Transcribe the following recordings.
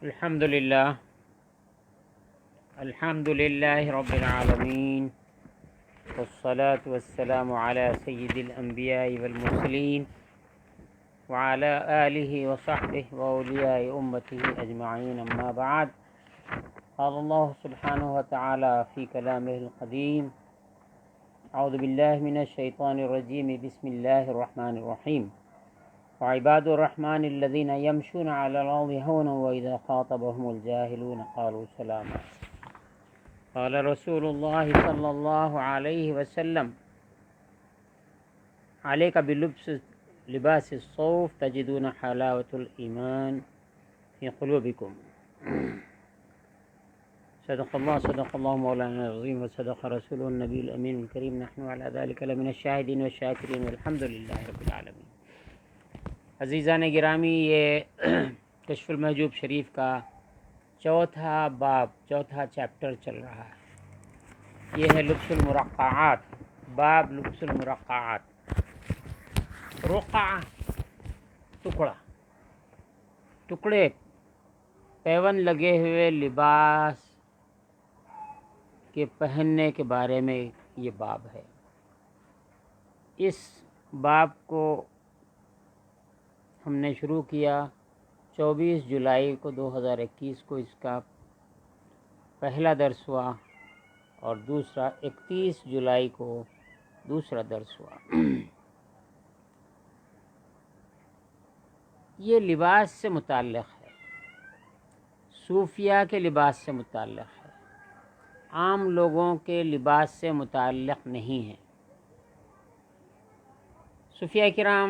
الحمد لله رب العالمين، والصلاة والسلام على سيد الأنبياء والمرسلين وعلى آله وصحبه وأولياء أمته أجمعين، أما بعد. قال الله سبحانه وتعالى في كلامه القديم: أعوذ بالله من الشيطان الرجيم، بسم الله الرحمن الرحيم. وعباد الرحمن الذين يمشون على الأرض هونا وإذا خاطبهم الجاهلون قالوا سلاما. قال رسول الله صلى الله عليه وسلم: عليك بلباس الصوف تجدون حلاوة الإيمان في قلوبكم. صدق الله مولانا العظيم، وصدق رسوله النبي الأمين الكريم. نحن على ذلك لمن الشاهدين والشاكرين، والحمد لله رب العالمین. عزیزان گرامی، یہ کشف المحجوب شریف کا چوتھا چیپٹر چل رہا ہے. یہ ہے لبس المرقعات، باب لبس المرقعات. رقعہ ٹکڑے پیون لگے ہوئے لباس کے پہننے کے بارے میں یہ باب ہے. اس باب کو ہم نے شروع کیا 24 جولائی کو 2021 کو. اس کا پہلا درس ہوا اور دوسرا 31 جولائی کو دوسرا درس ہوا. یہ لباس سے متعلق ہے، صوفیہ کے لباس سے متعلق ہے، عام لوگوں کے لباس سے متعلق نہیں ہے. صوفیہ کرام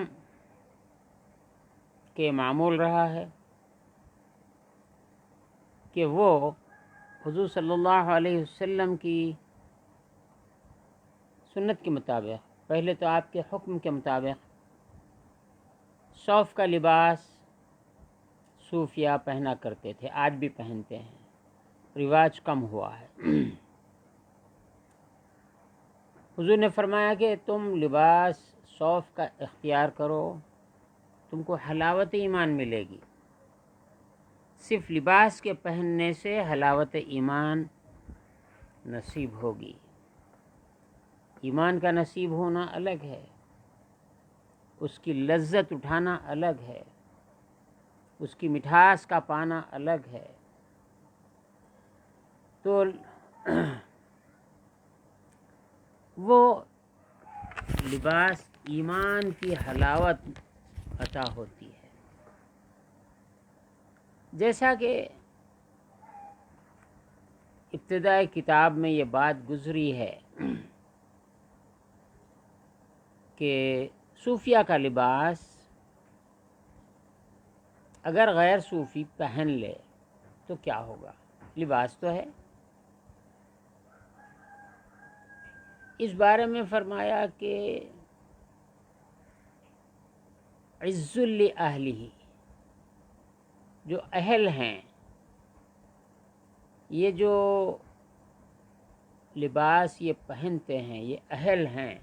کے معمول رہا ہے کہ وہ حضور صلی اللہ علیہ وسلم کی سنت کے مطابق، پہلے تو آپ کے حکم کے مطابق، صوف کا لباس صوفیہ پہنا کرتے تھے. آج بھی پہنتے ہیں، رواج کم ہوا ہے. حضور نے فرمایا کہ تم لباس صوف کا اختیار کرو، تم کو حلاوت ایمان ملے گی. صرف لباس کے پہننے سے حلاوت ایمان نصیب ہوگی. ایمان کا نصیب ہونا الگ ہے، اس کی لذت اٹھانا الگ ہے، اس کی مٹھاس کا پانا الگ ہے. تو وہ لباس ایمان کی حلاوت عطا ہوتی ہے. جیسا کہ ابتدائی کتاب میں یہ بات گزری ہے کہ صوفیہ کا لباس اگر غیر صوفی پہن لے تو کیا ہوگا؟ لباس تو ہے. اس بارے میں فرمایا کہ عز لأہلہ، جو اہل ہیں، یہ جو لباس یہ پہنتے ہیں، یہ اہل ہیں،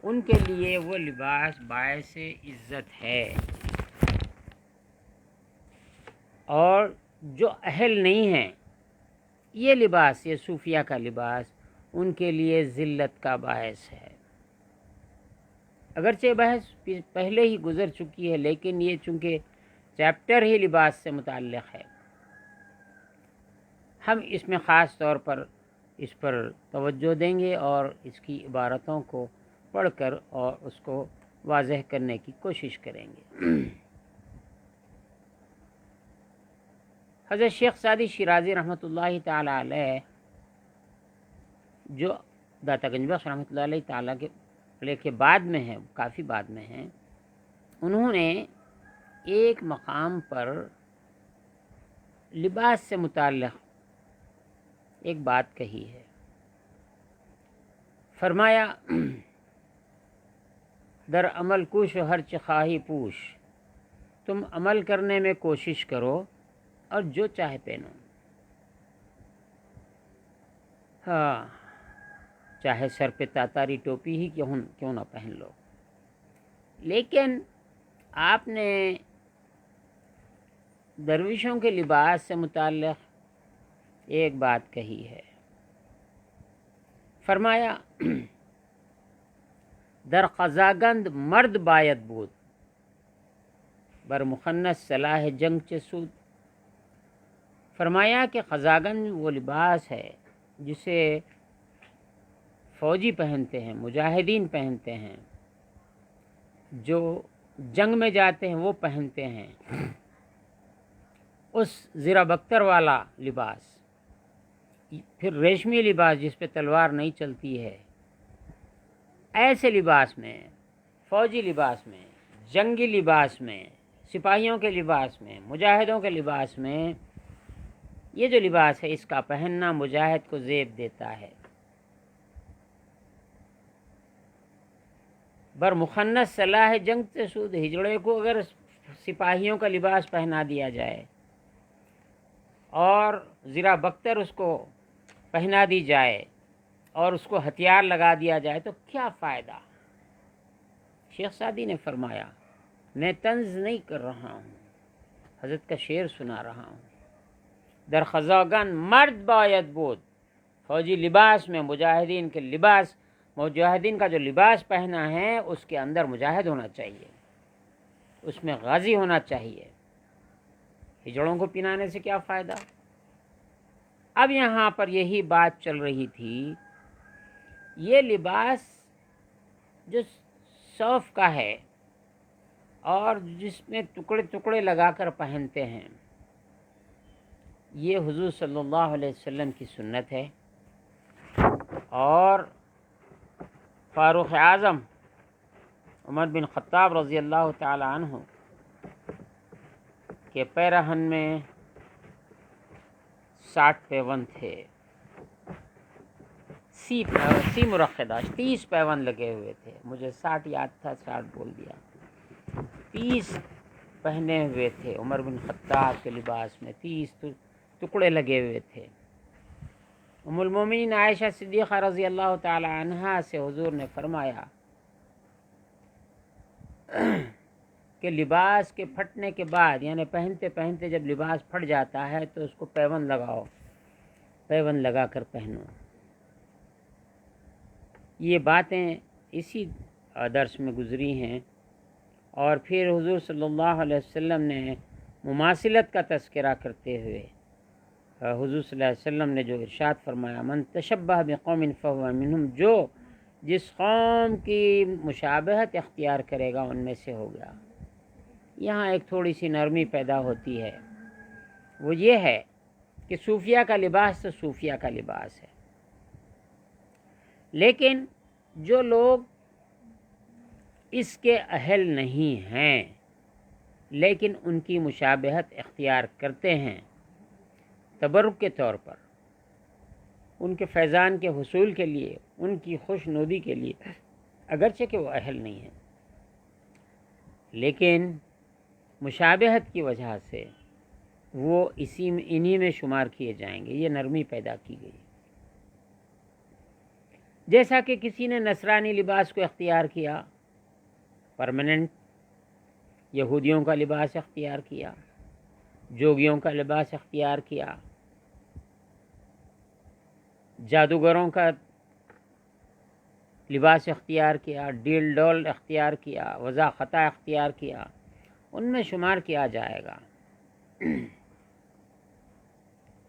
ان کے لیے وہ لباس باعث عزت ہے. اور جو اہل نہیں ہیں، یہ لباس، یہ صوفیہ کا لباس، ان کے لیے ذلت کا باعث ہے. اگرچہ بحث پہلے ہی گزر چکی ہے، لیکن یہ چونکہ چیپٹر ہی لباس سے متعلق ہے، ہم اس میں خاص طور پر اس پر توجہ دیں گے اور اس کی عبارتوں کو پڑھ کر اور اس کو واضح کرنے کی کوشش کریں گے. حضرت شیخ سعدی شیرازی رحمۃ اللہ تعالی علیہ، جو داتا گنج بخش رحمۃ اللہ علیہ تعالیٰ کے بعد میں ہیں، کافی بعد میں ہیں، انہوں نے ایک مقام پر لباس سے متعلق ایک بات کہی ہے. فرمایا: در عمل کوش و ہر چه خواہی پوش، تم عمل کرنے میں کوشش کرو اور جو چاہے پہنو. ہاں، چاہے سر پہ تاتاری ٹوپی ہی کیوں نہ پہن لو، لیکن آپ نے درویشوں کے لباس سے متعلق ایک بات کہی ہے، فرمایا در قضاگند مرد باید بود، بر مخنث صلاح جنگ چه سود۔ فرمایا کہ قضاگند وہ لباس ہے جسے فوجی پہنتے ہیں، مجاہدین پہنتے ہیں، جو جنگ میں جاتے ہیں وہ پہنتے ہیں، اس زرہ بختر والا لباس، پھر ریشمی لباس جس پہ تلوار نہیں چلتی ہے، ایسے لباس میں، فوجی لباس میں، جنگی لباس میں، سپاہیوں کے لباس میں، مجاہدوں کے لباس میں، یہ جو لباس ہے اس کا پہننا مجاہد کو زیب دیتا ہے۔ بر مخنث صلاح جنگ سے سود، ہجڑے کو اگر سپاہیوں کا لباس پہنا دیا جائے اور زرہ بختر اس کو پہنا دی جائے اور اس کو ہتھیار لگا دیا جائے تو کیا فائدہ؟ شیخ سعدی نے فرمایا، میں طنز نہیں کر رہا ہوں، حضرت کا شعر سنا رہا ہوں، در خزاگان مرد باید بود، فوجی لباس میں مجاہدین کے لباس، مجاہدین کا جو لباس پہنا ہے اس کے اندر مجاہد ہونا چاہیے، اس میں غازی ہونا چاہیے، ہجڑوں کو پہنانے سے کیا فائدہ؟ اب یہاں پر یہی بات چل رہی تھی، یہ لباس جو صوف کا ہے اور جس میں ٹکڑے ٹکڑے لگا کر پہنتے ہیں، یہ حضور صلی اللہ علیہ وسلم کی سنت ہے، اور فاروق اعظم عمر بن خطاب رضی اللہ تعالی عنہ کے پیرہن میں 60 پیوند تھے، سی مرقدہ 30 پیوند لگے ہوئے تھے، مجھے 60 یاد تھا، 60 بول دیا، 30 پہنے ہوئے تھے عمر بن خطاب کے لباس میں، 30 ٹکڑے لگے ہوئے تھے۔ ام المومنین عائشہ صدیقہ رضی اللہ تعالی عنہا سے حضور نے فرمایا کہ لباس کے پھٹنے کے بعد، یعنی پہنتے پہنتے جب لباس پھٹ جاتا ہے تو اس کو پیوند لگاؤ، پیوند لگا کر پہنو۔ یہ باتیں اسی درس میں گزری ہیں، اور پھر حضور صلی اللہ علیہ وسلم نے مماثلت کا تذکرہ کرتے ہوئے حضور صلی اللہ علیہ وسلم نے جو ارشاد فرمایا، من تشبہ بقوم فہو منہم، جو جس قوم کی مشابہت اختیار کرے گا ان میں سے ہو گیا۔ یہاں ایک تھوڑی سی نرمی پیدا ہوتی ہے، وہ یہ ہے کہ صوفیہ کا لباس تو صوفیہ کا لباس ہے، لیکن جو لوگ اس کے اہل نہیں ہیں لیکن ان کی مشابہت اختیار کرتے ہیں تبرک کے طور پر، ان کے فیضان کے حصول کے لیے، ان کی خوش نودی کے لیے، اگرچہ کہ وہ اہل نہیں ہیں، لیکن مشابہت کی وجہ سے وہ انہی میں شمار کیے جائیں گے، یہ نرمی پیدا کی گئی۔ جیسا کہ کسی نے نصرانی لباس کو اختیار کیا، پرماننٹ یہودیوں کا لباس اختیار کیا، جوگیوں کا لباس اختیار کیا، جادوگروں کا لباس اختیار کیا، ڈیل ڈول اختیار کیا، وضع خطا اختیار کیا، ان میں شمار کیا جائے گا۔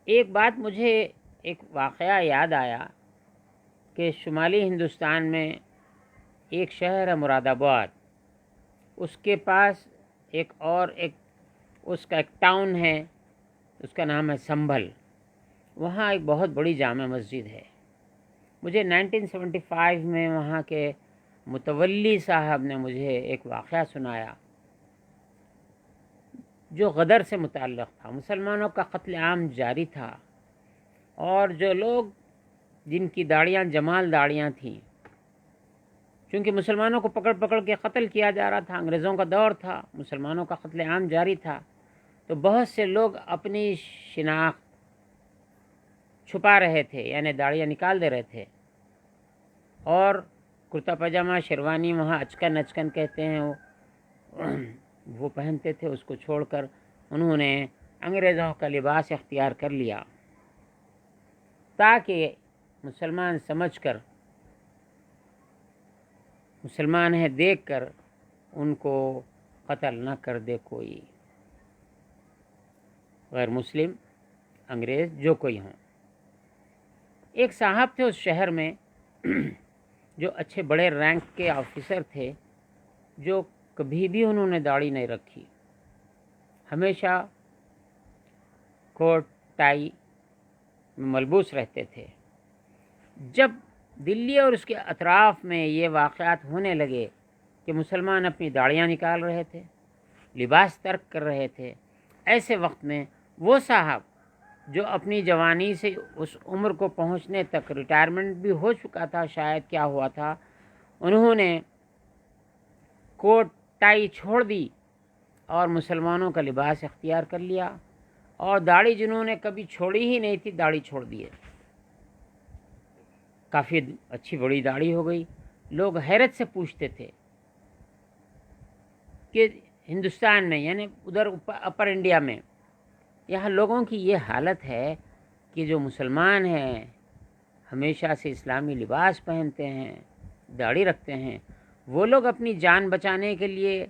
ایک بات مجھے ایک واقعہ یاد آیا کہ شمالی ہندوستان میں ایک شہر ہے مراد آباد، اس کے پاس ایک اس کا ایک ٹاؤن ہے، اس کا نام ہے سنبھل، وہاں ایک بہت بڑی جامع مسجد ہے۔ مجھے 1975 میں وہاں کے متولی صاحب نے مجھے ایک واقعہ سنایا جو غدر سے متعلق تھا۔ مسلمانوں کا قتل عام جاری تھا، اور جو لوگ جن کی داڑیاں جمال داڑیاں تھیں، چونکہ مسلمانوں کو پکڑ پکڑ کے قتل کیا جا رہا تھا، انگریزوں کا دور تھا، مسلمانوں کا قتل عام جاری تھا، تو بہت سے لوگ اپنی شناخت چھپا رہے تھے، یعنی داڑیاں نکال دے رہے تھے، اور کرتا پاجامہ شیروانی وہاں اچکن کہتے ہیں وہ پہنتے تھے، اس کو چھوڑ کر انہوں نے انگریزوں کا لباس اختیار کر لیا تاکہ مسلمان سمجھ کر، مسلمان ہے دیکھ کر ان کو قتل نہ کر دے کوئی، غیر مسلم، انگریز جو کوئی ہوں۔ ایک صاحب تھے اس شہر میں جو اچھے بڑے رینک کے آفیسر تھے، جو کبھی بھی انہوں نے داڑھی نہیں رکھی، ہمیشہ کوٹ ٹائی میں ملبوس رہتے تھے۔ جب دلی اور اس کے اطراف میں یہ واقعات ہونے لگے کہ مسلمان اپنی داڑیاں نکال رہے تھے، لباس ترک کر رہے تھے، ایسے وقت میں وہ صاحب جو اپنی جوانی سے اس عمر کو پہنچنے تک ریٹائرمنٹ بھی ہو چکا تھا، شاید کیا ہوا تھا، انہوں نے کوٹ ٹائی چھوڑ دی اور مسلمانوں کا لباس اختیار کر لیا، اور داڑھی جنہوں نے کبھی چھوڑی ہی نہیں تھی داڑھی چھوڑ دیے، کافی اچھی بڑی داڑھی ہو گئی۔ لوگ حیرت سے پوچھتے تھے کہ ہندوستان میں، یعنی ادھر اپر انڈیا میں، یہاں لوگوں کی یہ حالت ہے کہ جو مسلمان ہیں ہمیشہ سے اسلامی لباس پہنتے ہیں، داڑھی رکھتے ہیں، وہ لوگ اپنی جان بچانے کے لیے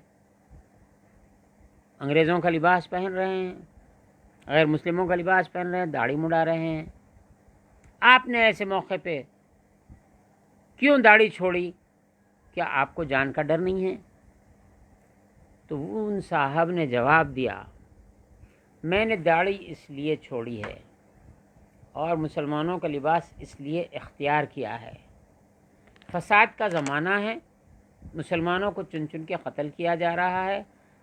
انگریزوں کا لباس پہن رہے ہیں، غیر مسلموں کا لباس پہن رہے ہیں، داڑھی مڑا رہے ہیں۔ آپ نے ایسے موقع پہ کیوں داڑھی چھوڑی؟ کیا آپ کو جان کا ڈر نہیں ہے؟ تو وہ ان صاحب نے جواب دیا، میں نے داڑھی اس لیے چھوڑی ہے اور مسلمانوں کا لباس اس لیے اختیار کیا ہے، فساد کا زمانہ ہے، مسلمانوں کو چن چن کے قتل کیا جا رہا ہے،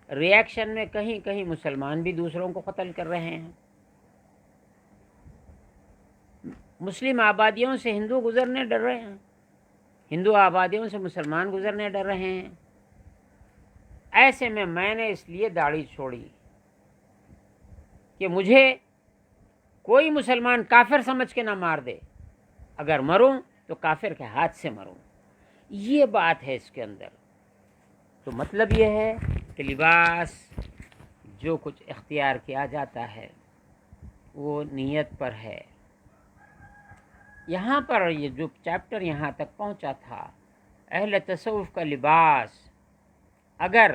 ریاکشن میں کہیں کہیں مسلمان بھی دوسروں کو قتل کر رہے ہیں، مسلم آبادیوں سے ہندو گزرنے ڈر رہے ہیں، ہندو آبادیوں سے مسلمان گزرنے ڈر رہے ہیں۔ ایسے میں نے اس لیے داڑھی چھوڑی کہ مجھے کوئی مسلمان کافر سمجھ کے نہ مار دے، اگر مروں تو کافر کے ہاتھ سے مروں۔ یہ بات ہے اس کے اندر۔ تو مطلب یہ ہے کہ لباس جو کچھ اختیار کیا جاتا ہے وہ نیت پر ہے۔ یہاں پر یہ جو چیپٹر یہاں تک پہنچا تھا، اہل تصوف کا لباس اگر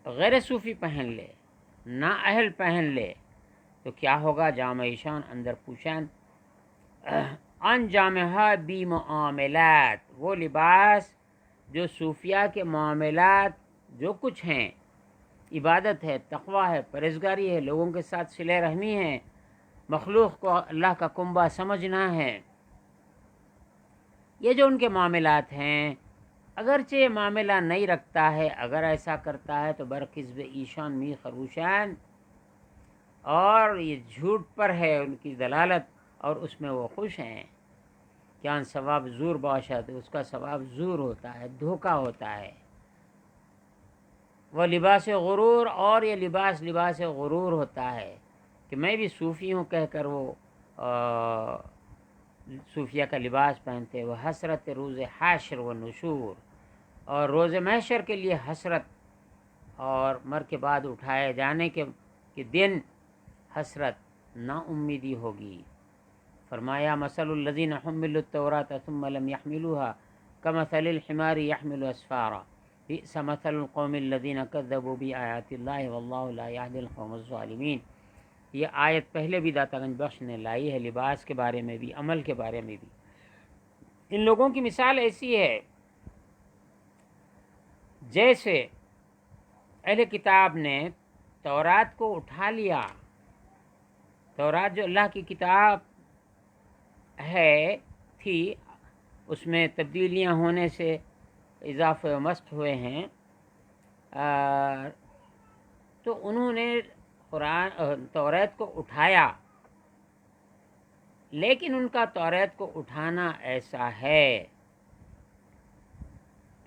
غیر صوفی پہن لے، نا اہل پہن لے تو کیا ہوگا؟ جامع شان اندر پوشان ان جامعہ بی معاملات، وہ لباس جو صوفیہ کے معاملات جو کچھ ہیں، عبادت ہے، تقوی ہے، پرہیزگاری ہے، لوگوں کے ساتھ صلہ رحمی ہے، مخلوق کو اللہ کا کنبہ سمجھنا ہے، یہ جو ان کے معاملات ہیں، اگرچہ یہ معاملہ نہیں رکھتا ہے، اگر ایسا کرتا ہے تو برقذب ایشان می خروشان، اور یہ جھوٹ پر ہے ان کی دلالت، اور اس میں وہ خوش ہیں، کیا ثواب زور باشد، اس کا ثواب زور ہوتا ہے، دھوکہ ہوتا ہے، وہ لباس غرور، اور یہ لباس غرور ہوتا ہے کہ میں بھی صوفی ہوں کہہ کر وہ صوفیہ کا لباس پہنتے، وہ حسرت روز حشر و نشور، اور روز محشر کے لیے حسرت، اور مر کے بعد اٹھائے جانے کے دن حسرت، نا امیدی ہوگی۔ فرمایا مثل الذین حملوا التوراۃ ثم لم يحملوها كمثل الحمار يحمل اسفارا بئس مثل القوم الذین كذبوا بآیات اللہ واللہ لا يهدی القوم الظالمین۔ یہ آیت پہلے بھی داتا گنج بخش نے لائی ہے، لباس کے بارے میں بھی، عمل کے بارے میں بھی۔ ان لوگوں کی مثال ایسی ہے جیسے اہل کتاب نے تورات کو اٹھا لیا، تورات جو اللہ کی کتاب تھی، اس میں تبدیلیاں ہونے سے اضافے و مست ہوئے ہیں، تو انہوں نے تورات کو اٹھایا، لیکن ان کا تورات کو اٹھانا ایسا ہے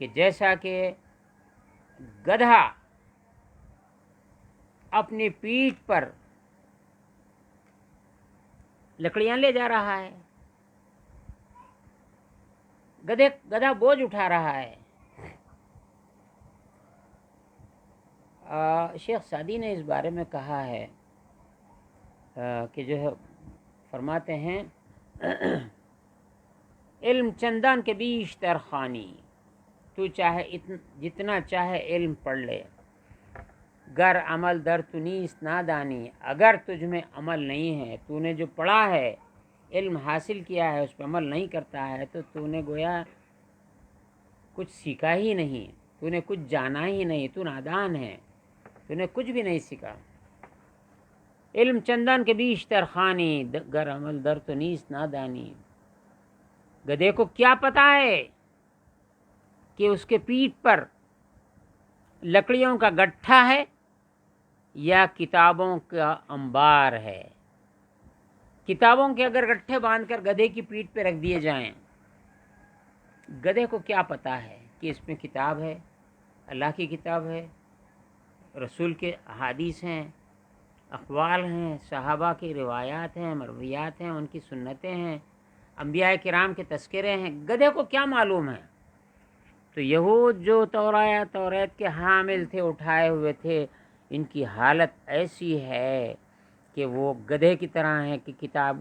کہ جیسا کہ گدھا اپنی پیٹھ پر لکڑیاں لے جا رہا ہے، گدھا بوجھ اٹھا رہا ہے، شیخ سعدی نے اس بارے میں کہا ہے کہ جو ہے فرماتے ہیں علم چندان کے بیشتر خوانی، تو چاہے جتنا چاہے علم پڑھ لے، گر عمل در تو نیست نادانی، اگر تجھ میں عمل نہیں ہے، تو نے جو پڑھا ہے، علم حاصل کیا ہے، اس پہ عمل نہیں کرتا ہے، تو نے گویا کچھ سیکھا ہی نہیں، تو نے کچھ جانا ہی نہیں، تو نادان ہے، تو نے کچھ بھی نہیں سیکھا۔ علم چندان کے بیشتر خوانی، گر عمل در تو نیست نادانی، گدھے کو کیا پتا ہے کہ اس کے پیٹھ پر لکڑیوں کا گٹھا ہے یا کتابوں کا انبار ہے۔ کتابوں کے اگر گٹھے باندھ کر گدھے کی پیٹھ پہ رکھ دیے جائیں، گدھے کو کیا پتا ہے کہ اس میں کتاب ہے، اللہ کی کتاب ہے، رسول کے احادیث ہیں، اقوال ہیں، صحابہ کی روایات ہیں، مرویات ہیں، ان کی سنتیں ہیں، انبیاء کرام کے تذکرے ہیں، گدھے کو کیا معلوم ہے؟ تو یہود جو توریت کے حامل تھے، اٹھائے ہوئے تھے، ان کی حالت ایسی ہے کہ وہ گدھے کی طرح ہیں کہ کتاب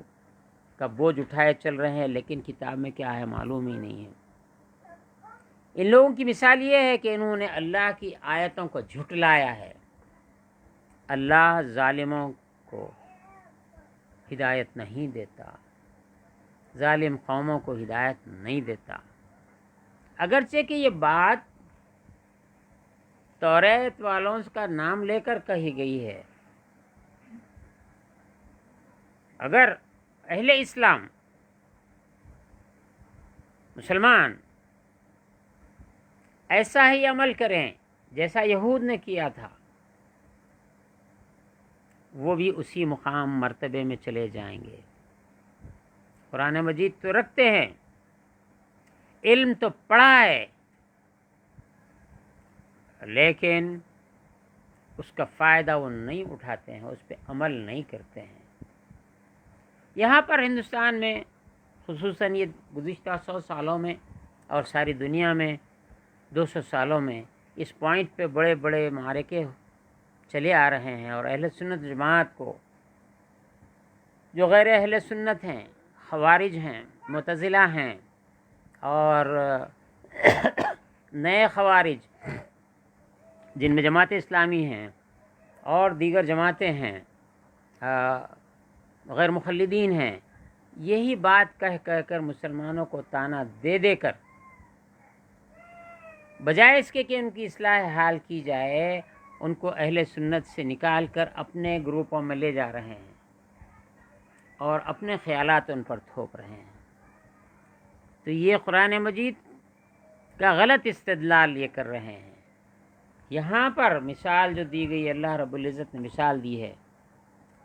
کا بوجھ اٹھائے چل رہے ہیں، لیکن کتاب میں کیا ہے معلوم ہی نہیں ہے۔ ان لوگوں کی مثال یہ ہے کہ انہوں نے اللہ کی آیتوں کو جھٹلایا ہے۔ اللہ ظالموں کو ہدایت نہیں دیتا، ظالم قوموں کو ہدایت نہیں دیتا، اگرچہ کہ یہ بات توریت والوں کا نام لے کر کہی گئی ہے۔ اگر اہل اسلام مسلمان ایسا ہی عمل کریں جیسا یہود نے کیا تھا، وہ بھی اسی مقام مرتبے میں چلے جائیں گے۔ قرآن مجید تو رکھتے ہیں، علم تو پڑھا ہے، لیکن اس کا فائدہ وہ نہیں اٹھاتے ہیں، اس پہ عمل نہیں کرتے ہیں۔ یہاں پر ہندوستان میں خصوصاً یہ گزشتہ 100 سالوں میں اور ساری دنیا میں 200 سالوں میں اس پوائنٹ پہ بڑے بڑے معرکے چلے آ رہے ہیں، اور اہل سنت جماعت کو جو غیر اہل سنت ہیں، خوارج ہیں، معتزلہ ہیں، اور نئے خوارج جن میں جماعت اسلامی ہیں اور دیگر جماعتیں ہیں، غیر مخلدین ہیں، یہی بات کہہ کر مسلمانوں کو تانا دے دے کر بجائے اس کے کہ ان کی اصلاح حال کی جائے، ان کو اہل سنت سے نکال کر اپنے گروپوں میں لے جا رہے ہیں اور اپنے خیالات ان پر تھوپ رہے ہیں۔ تو یہ قرآن مجید کا غلط استدلال یہ کر رہے ہیں۔ یہاں پر مثال جو دی گئی، اللہ رب العزت نے مثال دی ہے،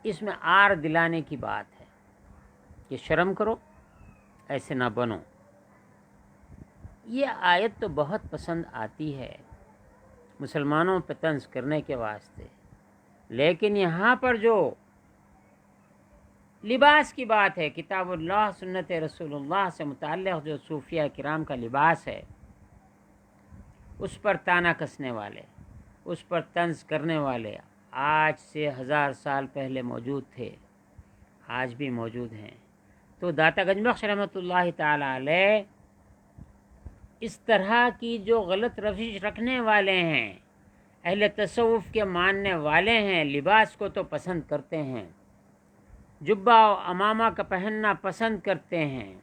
اس میں آر دلانے کی بات ہے کہ شرم کرو، ایسے نہ بنو۔ یہ آیت تو بہت پسند آتی ہے مسلمانوں پہ طنز کرنے کے واسطے، لیکن یہاں پر جو لباس کی بات ہے، کتاب اللہ سنت رسول اللہ سے متعلق جو صوفیہ کرام کا لباس ہے، اس پر تانا کسنے والے، اس پر طنز کرنے والے آج سے 1000 سال پہلے موجود تھے، آج بھی موجود ہیں۔ تو داتا گنج بخش رحمۃ اللہ تعالی علیہ اس طرح کی جو غلط روش رکھنے والے ہیں، اہل تصوف کے ماننے والے ہیں، لباس کو تو پسند کرتے ہیں، جبہ و امامہ کا پہننا پسند کرتے ہیں،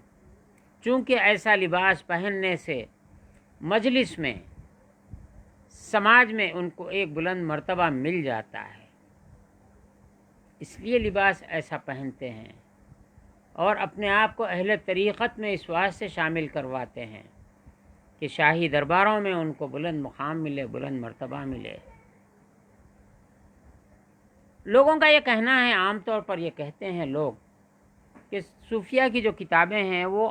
چونکہ ایسا لباس پہننے سے مجلس میں، سماج میں ان کو ایک بلند مرتبہ مل جاتا ہے، اس لیے لباس ایسا پہنتے ہیں اور اپنے آپ کو اہل طریقت میں اس واسطے شامل کرواتے ہیں کہ شاہی درباروں میں ان کو بلند مقام ملے، بلند مرتبہ ملے۔ لوگوں کا یہ کہنا ہے، عام طور پر یہ کہتے ہیں لوگ کہ صوفیہ کی جو کتابیں ہیں وہ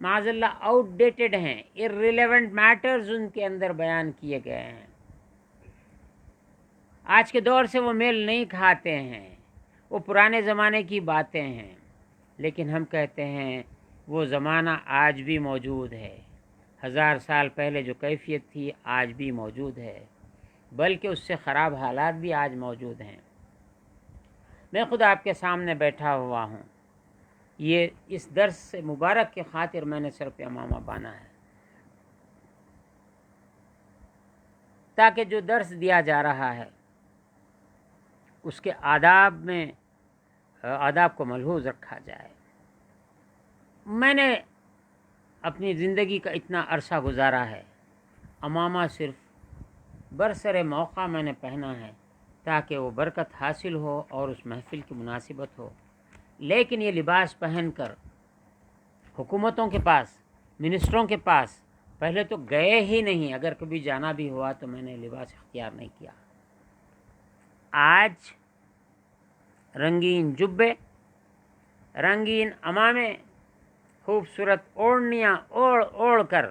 معاذ اللہ آؤٹ ڈیٹڈ ہیں، irrelevant میٹرز ان کے اندر بیان کیے گئے ہیں، آج کے دور سے وہ میل نہیں کھاتے ہیں، وہ پرانے زمانے کی باتیں ہیں۔ لیکن ہم کہتے ہیں وہ زمانہ آج بھی موجود ہے، 1000 سال پہلے جو کیفیت تھی آج بھی موجود ہے۔ بلکہ اس سے خراب حالات بھی آج موجود ہیں۔ میں خود آپ کے سامنے بیٹھا ہوا ہوں، یہ اس درس سے مبارک کی خاطر میں نے سر پہ امامہ باندھا ہے، تاکہ جو درس دیا جا رہا ہے اس کے آداب کو ملحوظ رکھا جائے۔ میں نے اپنی زندگی کا اتنا عرصہ گزارا ہے، امامہ صرف برسر موقع میں نے پہنا ہے تاکہ وہ برکت حاصل ہو اور اس محفل کی مناسبت ہو، لیکن یہ لباس پہن کر حکومتوں کے پاس، منسٹروں کے پاس پہلے تو گئے ہی نہیں، اگر کبھی جانا بھی ہوا تو میں نے لباس اختیار نہیں کیا۔ آج رنگین جبے، رنگین عمامے، خوبصورت اوڑھنیاں اوڑھ کر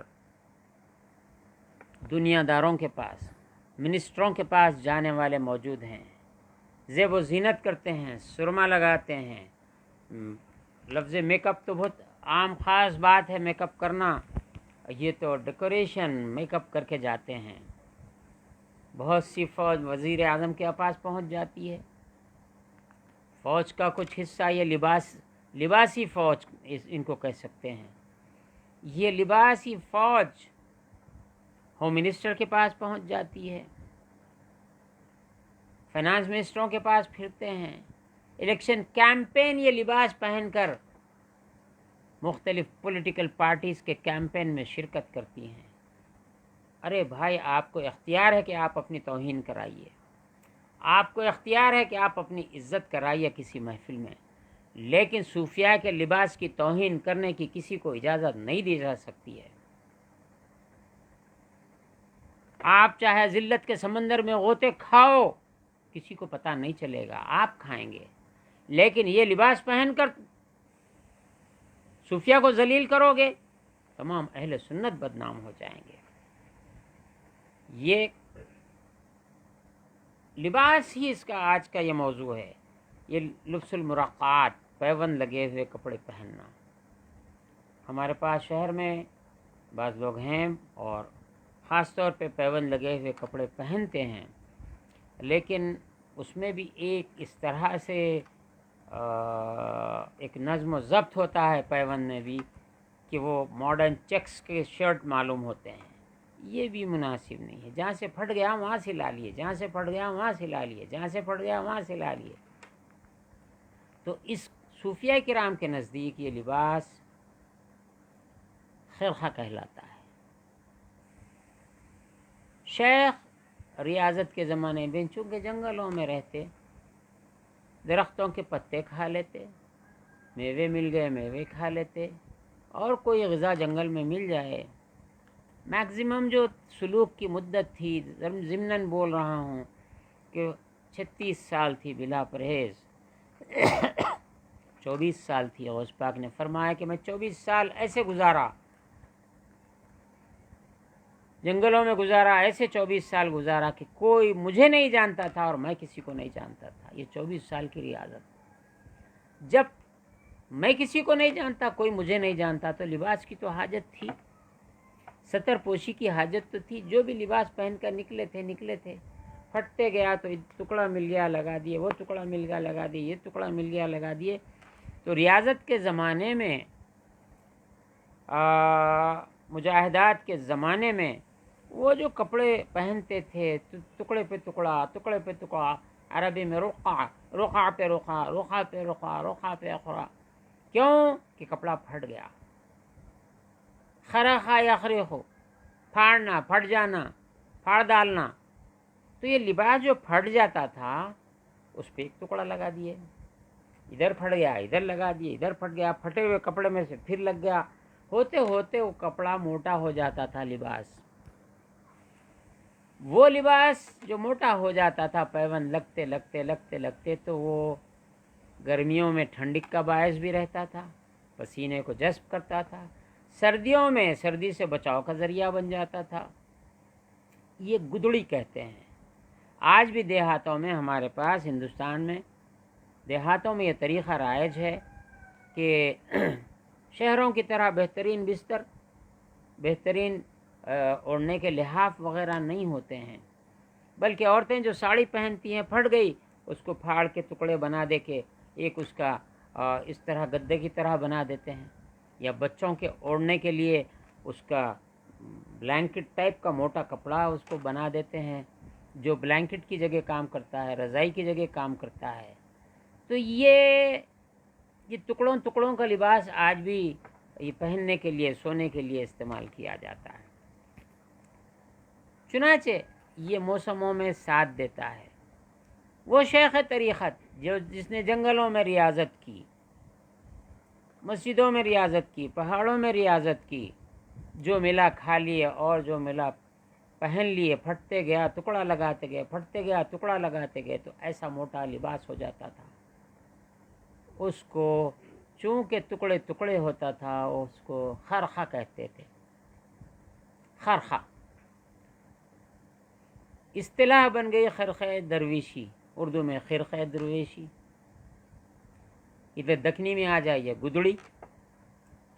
دنیا داروں کے پاس، منسٹروں کے پاس جانے والے موجود ہیں، زیب و زینت کرتے ہیں، سرما لگاتے ہیں۔ لفظ میک اپ تو بہت عام خاص بات ہے، میک اپ کرنا، یہ تو ڈیکوریشن میک اپ کر کے جاتے ہیں۔ بہت سی فوج وزیر اعظم کے پاس پہنچ جاتی ہے، فوج کا کچھ حصہ، یہ لباسی فوج ان کو کہہ سکتے ہیں، یہ لباسی فوج ہوم منسٹر کے پاس پہنچ جاتی ہے، فائنانس منسٹروں کے پاس پھرتے ہیں، الیکشن کیمپین یہ لباس پہن کر مختلف پولیٹیکل پارٹیز کے کیمپین میں شرکت کرتی ہیں۔ ارے بھائی، آپ کو اختیار ہے کہ آپ اپنی توہین کرائیے، آپ کو اختیار ہے کہ آپ اپنی عزت کرائیے کسی محفل میں، لیکن صوفیاء کے لباس کی توہین کرنے کی کسی کو اجازت نہیں دی جا سکتی ہے۔ آپ چاہے ذلت کے سمندر میں غوطے کھاؤ، کسی کو پتہ نہیں چلے گا، آپ کھائیں گے، لیکن یہ لباس پہن کر صوفیاء کو ذلیل کرو گے، تمام اہل سنت بدنام ہو جائیں گے۔ یہ لباس ہی اس کا آج کا یہ موضوع ہے، یہ لبس المرقعات، پیوند لگے ہوئے کپڑے پہننا۔ ہمارے پاس شہر میں بعض لوگ ہیں اور خاص طور پہ پیوند لگے ہوئے کپڑے پہنتے ہیں، لیکن اس میں بھی ایک اس طرح سے ایک نظم و ضبط ہوتا ہے پیوند میں بھی کہ وہ ماڈرن چیکس کے شرٹ معلوم ہوتے ہیں، یہ بھی مناسب نہیں ہے۔ جہاں سے پھٹ گیا وہاں سلا لیے، جہاں سے پھٹ گیا وہاں سلا لیے، جہاں سے پھٹ گیا وہاں سلا لیے۔ تو اس صوفیہ کرام کے نزدیک یہ لباس خرقہ کہلاتا ہے۔ شیخ ریاضت کے زمانے میں چونکہ جنگلوں میں رہتے، درختوں کے پتے کھا لیتے، میوے مل گئے میوے کھا لیتے، اور کوئی غذا جنگل میں مل جائے۔ میکزیمم جو سلوک کی مدت تھی، ضمناً بول رہا ہوں کہ 36 سال تھی بلا پرہیز، 24 سال تھی۔ غوث پاک نے فرمایا کہ میں 24 سال ایسے گزارا، جنگلوں میں گزارا، ایسے 24 سال گزارا کہ کوئی مجھے نہیں جانتا تھا اور میں کسی کو نہیں جانتا تھا۔ یہ 24 سال کی ریاضت۔ جب میں کسی کو نہیں جانتا، کوئی مجھے نہیں جانتا، تو لباس کی تو حاجت تھی، ستر پوشی کی حاجت تو تھی۔ جو بھی لباس پہن کر نکلے تھے، پھٹتے گیا تو ٹکڑا مل گیا لگا دیے، وہ ٹکڑا مل گیا لگا دیے، یہ ٹکڑا مل گیا لگا دیے۔ تو ریاضت کے زمانے میں، مجاہدات کے زمانے میں، وہ جو کپڑے پہنتے تھے ٹکڑے پہ ٹکڑا، ٹکڑے پہ ٹکڑا، عربی میں رقعہ، رقعہ پہ رقعہ، رقعہ پہ رقعہ، رقعہ پہ رقعہ، کیوں کہ کپڑا پھٹ گیا۔ خرخہ یخرخ، پھاڑنا، پھٹ جانا، پھاڑ ڈالنا۔ تو یہ لباس جو پھٹ جاتا تھا اس پہ ایک ٹکڑا لگا دیے، ادھر پھٹ گیا ادھر لگا دیے، ادھر پھٹ گیا، پھٹے ہوئے کپڑے میں سے پھر لگ گیا، ہوتے ہوتے وہ کپڑا موٹا ہو جاتا تھا۔ لباس، وہ لباس جو موٹا ہو جاتا تھا، پیوند لگتے لگتے لگتے لگتے، تو وہ گرمیوں میں ٹھنڈک کا باعث بھی رہتا تھا، پسینے کو جذب کرتا تھا، سردیوں میں سردی سے بچاؤ کا ذریعہ بن جاتا تھا۔ یہ گدڑی کہتے ہیں۔ آج بھی دیہاتوں میں، ہمارے پاس ہندوستان میں دیہاتوں میں یہ طریقہ رائج ہے کہ شہروں کی طرح بہترین بستر، بہترین اوڑھنے کے لحاف وغیرہ نہیں ہوتے ہیں، بلکہ عورتیں جو ساڑی پہنتی ہیں پھٹ گئی اس کو پھاڑ کے ٹکڑے بنا دے کے ایک اس کا اس طرح گدے کی طرح بنا دیتے ہیں، یا بچوں کے اوڑھنے کے لیے اس کا بلینکٹ ٹائپ کا موٹا کپڑا اس کو بنا دیتے ہیں جو بلینکٹ کی جگہ کام کرتا ہے، رضائی کی جگہ کام کرتا ہے۔ تو یہ ٹکڑوں ٹکڑوں کا لباس آج بھی یہ پہننے کے لیے، سونے کے لیے استعمال کیا جاتا ہے۔ چنانچہ یہ موسموں میں ساتھ دیتا ہے۔ وہ شیخ طریقت جس نے جنگلوں میں ریاضت کی، مسجدوں میں ریاضت کی، پہاڑوں میں ریاضت کی، جو ملا کھا لیے اور جو ملا پہن لیے، پھٹتے گیا ٹکڑا لگاتے گئے، پھٹتے گیا ٹکڑا لگاتے گئے، تو ایسا موٹا لباس ہو جاتا تھا۔ اس کو چونکہ ٹکڑے ٹکڑے ہوتا تھا اس کو خرخہ کہتے تھے۔ خرخہ اصطلاح بن گئی خرقہ درویشی، اردو میں خرقہ درویشی، ادھر دکنی میں آ جائیے گدڑی،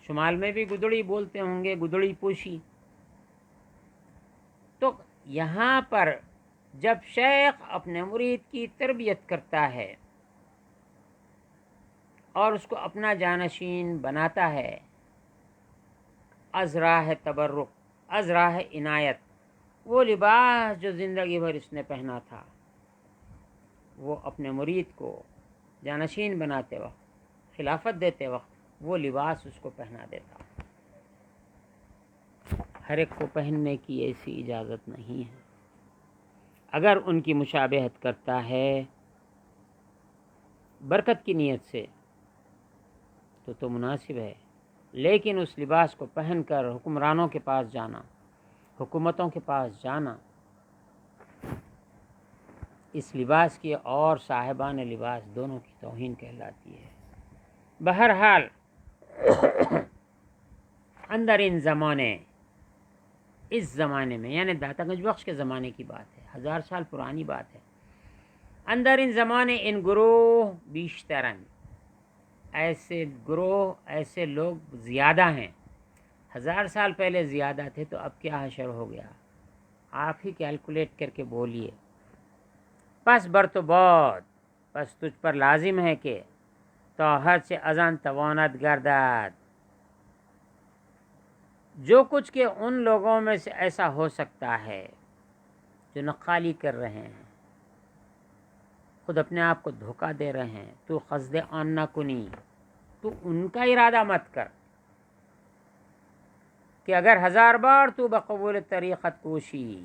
شمال میں بھی گدڑی بولتے ہوں گے، گدڑی پوشی۔ تو یہاں پر جب شیخ اپنے مرید کی تربیت کرتا ہے اور اس کو اپنا جانشین بناتا ہے، از راہ تبرک، از راہ عنایت، وہ لباس جو زندگی بھر اس نے پہنا تھا وہ اپنے مرید کو جانشین بناتے وقت، خلافت دیتے وقت وہ لباس اس کو پہنا دیتا۔ ہر ایک کو پہننے کی ایسی اجازت نہیں ہے۔ اگر ان کی مشابہت کرتا ہے برکت کی نیت سے تو مناسب ہے، لیکن اس لباس کو پہن کر حکمرانوں کے پاس جانا، حکومتوں کے پاس جانا، اس لباس کی اور صاحبان لباس دونوں کی توہین کہلاتی ہے۔ بہرحال اندر ان زمانے، اس زمانے میں یعنی داتا گنج بخش کے زمانے کی بات ہے، 1000 سال پرانی بات ہے، اندر ان زمانے ان گروہ بیشترن، ایسے گروہ، ایسے لوگ زیادہ ہیں۔ 1000 سال پہلے زیادہ تھے تو اب کیا حشر ہو گیا؟ آپ ہی کیلکولیٹ کر کے بولیے۔ پس بر تو بعد، پس تجھ پر لازم ہے کہ تو ہر سے ازاں تواند گردد، جو کچھ کہ ان لوگوں میں سے ایسا ہو سکتا ہے جو نقالی کر رہے ہیں، خود اپنے آپ کو دھوکہ دے رہے ہیں، تو قصد آن نہ کنی، تو ان کا ارادہ مت کر کہ اگر 1000 بار تو بقبول طریقت کوشی،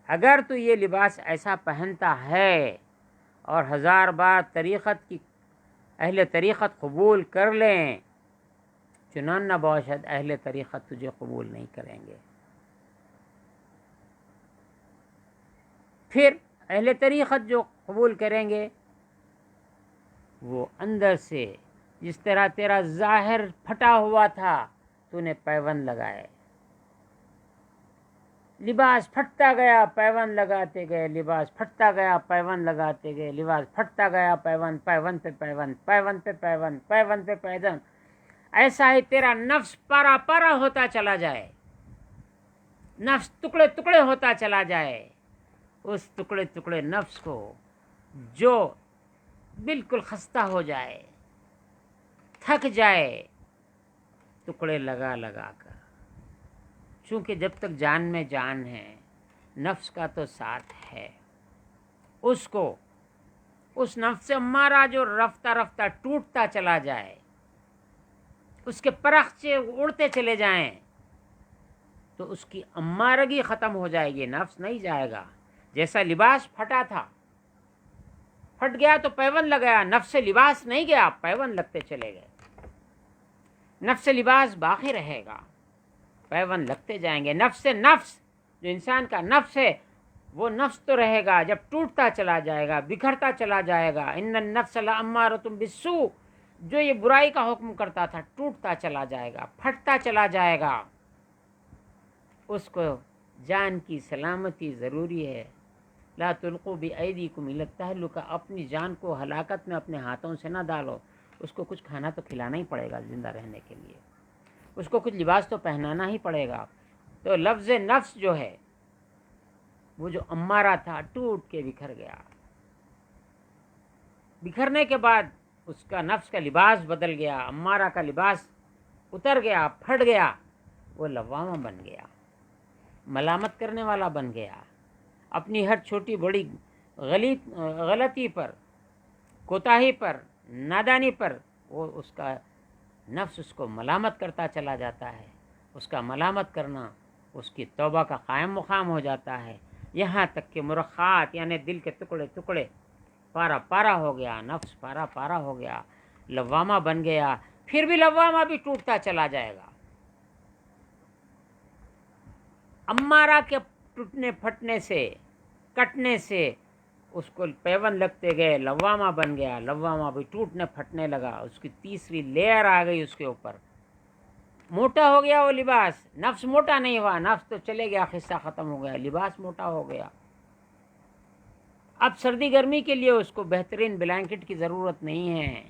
اگر تو یہ لباس ایسا پہنتا ہے اور 1000 بار طریقت کی اہل طریقت قبول کر لیں، چنان نہ باشد اہل طریقت تجھے قبول نہیں کریں گے۔ پھر اہل طریقت جو قبول کریں گے وہ اندر سے، جس طرح تیرا ظاہر پھٹا ہوا تھا، تو نے پیوند لگائے، لباس پھٹتا گیا، پیوند لگاتے گئے، لباس پھٹتا گیا، پیوند لگاتے گئے، لباس پھٹتا گیا، پیوند، پیوند پہ پیوند، پیوند پہ پیوند، پیوند پہ پیوند، ایسا ہی تیرا نفس پارا پارا ہوتا چلا جائے، نفس ٹکڑے ٹکڑے ہوتا چلا جائے۔ اس ٹکڑے ٹکڑے نفس کو جو بالکل خستہ ہو جائے، تھک جائے، ٹکڑے لگا لگا کر، چونکہ جب تک جان میں جان ہے، نفس کا تو ساتھ ہے، اس کو، اس نفس امارہ جو رفتہ رفتہ ٹوٹتا چلا جائے، اس کے پرخچے اڑتے چلے جائیں، تو اس کی امارگی ختم ہو جائے گی، نفس نہیں جائے گا۔ جیسا لباس پھٹا تھا، پھٹ گیا تو پیوند لگایا، نفس سے لباس نہیں گیا، پیوند لگتے چلے گئے، نفس سے لباس باقی رہے گا، پیوند لگتے جائیں گے۔ نفس سے نفس، جو انسان کا نفس ہے وہ نفس تو رہے گا، جب ٹوٹتا چلا جائے گا، بکھرتا چلا جائے گا، ان النفس لامارۃ بالسوء، جو یہ برائی کا حکم کرتا تھا ٹوٹتا چلا جائے گا، پھٹتا چلا جائے گا۔ اس کو جان کی سلامتی ضروری ہے۔ لا تلقوا بایدیکم الی التہلکہ، اپنی جان کو ہلاکت میں اپنے ہاتھوں سے نہ ڈالو۔ اس کو کچھ کھانا تو کھلانا ہی پڑے گا زندہ رہنے کے لیے، اس کو کچھ لباس تو پہنانا ہی پڑے گا۔ تو لفظ نفس جو ہے وہ جو امارہ تھا ٹوٹ کے بکھر گیا. بکھرنے کے بعد اس کا نفس کا لباس بدل گیا، امارہ کا لباس اتر گیا، پھٹ گیا. وہ لوامہ بن گیا، ملامت کرنے والا بن گیا. اپنی ہر چھوٹی بڑی غلطی پر، کوتاہی پر، نادانی پر وہ اس کا نفس اس کو ملامت کرتا چلا جاتا ہے. اس کا ملامت کرنا اس کی توبہ کا قائم مقام ہو جاتا ہے، یہاں تک کہ مرخات یعنی دل کے ٹکڑے ٹکڑے پارا پارا ہو گیا، نفس پارا پارا ہو گیا، لوامہ بن گیا. پھر بھی لوامہ بھی ٹوٹتا چلا جائے گا. امارہ کے ٹوٹنے پھٹنے سے، کٹنے سے اس کو پیون لگتے گئے، لوامہ بن گیا. لوامہ بھی ٹوٹنے پھٹنے لگا، اس کی تیسری لیئر آ گئی اس کے اوپر. موٹا ہو گیا وہ لباس. نفس موٹا نہیں ہوا، نفس تو چلے گیا، قصہ ختم ہو گیا، لباس موٹا ہو گیا. اب سردی گرمی کے لیے اس کو بہترین بلینکٹ کی ضرورت نہیں ہے.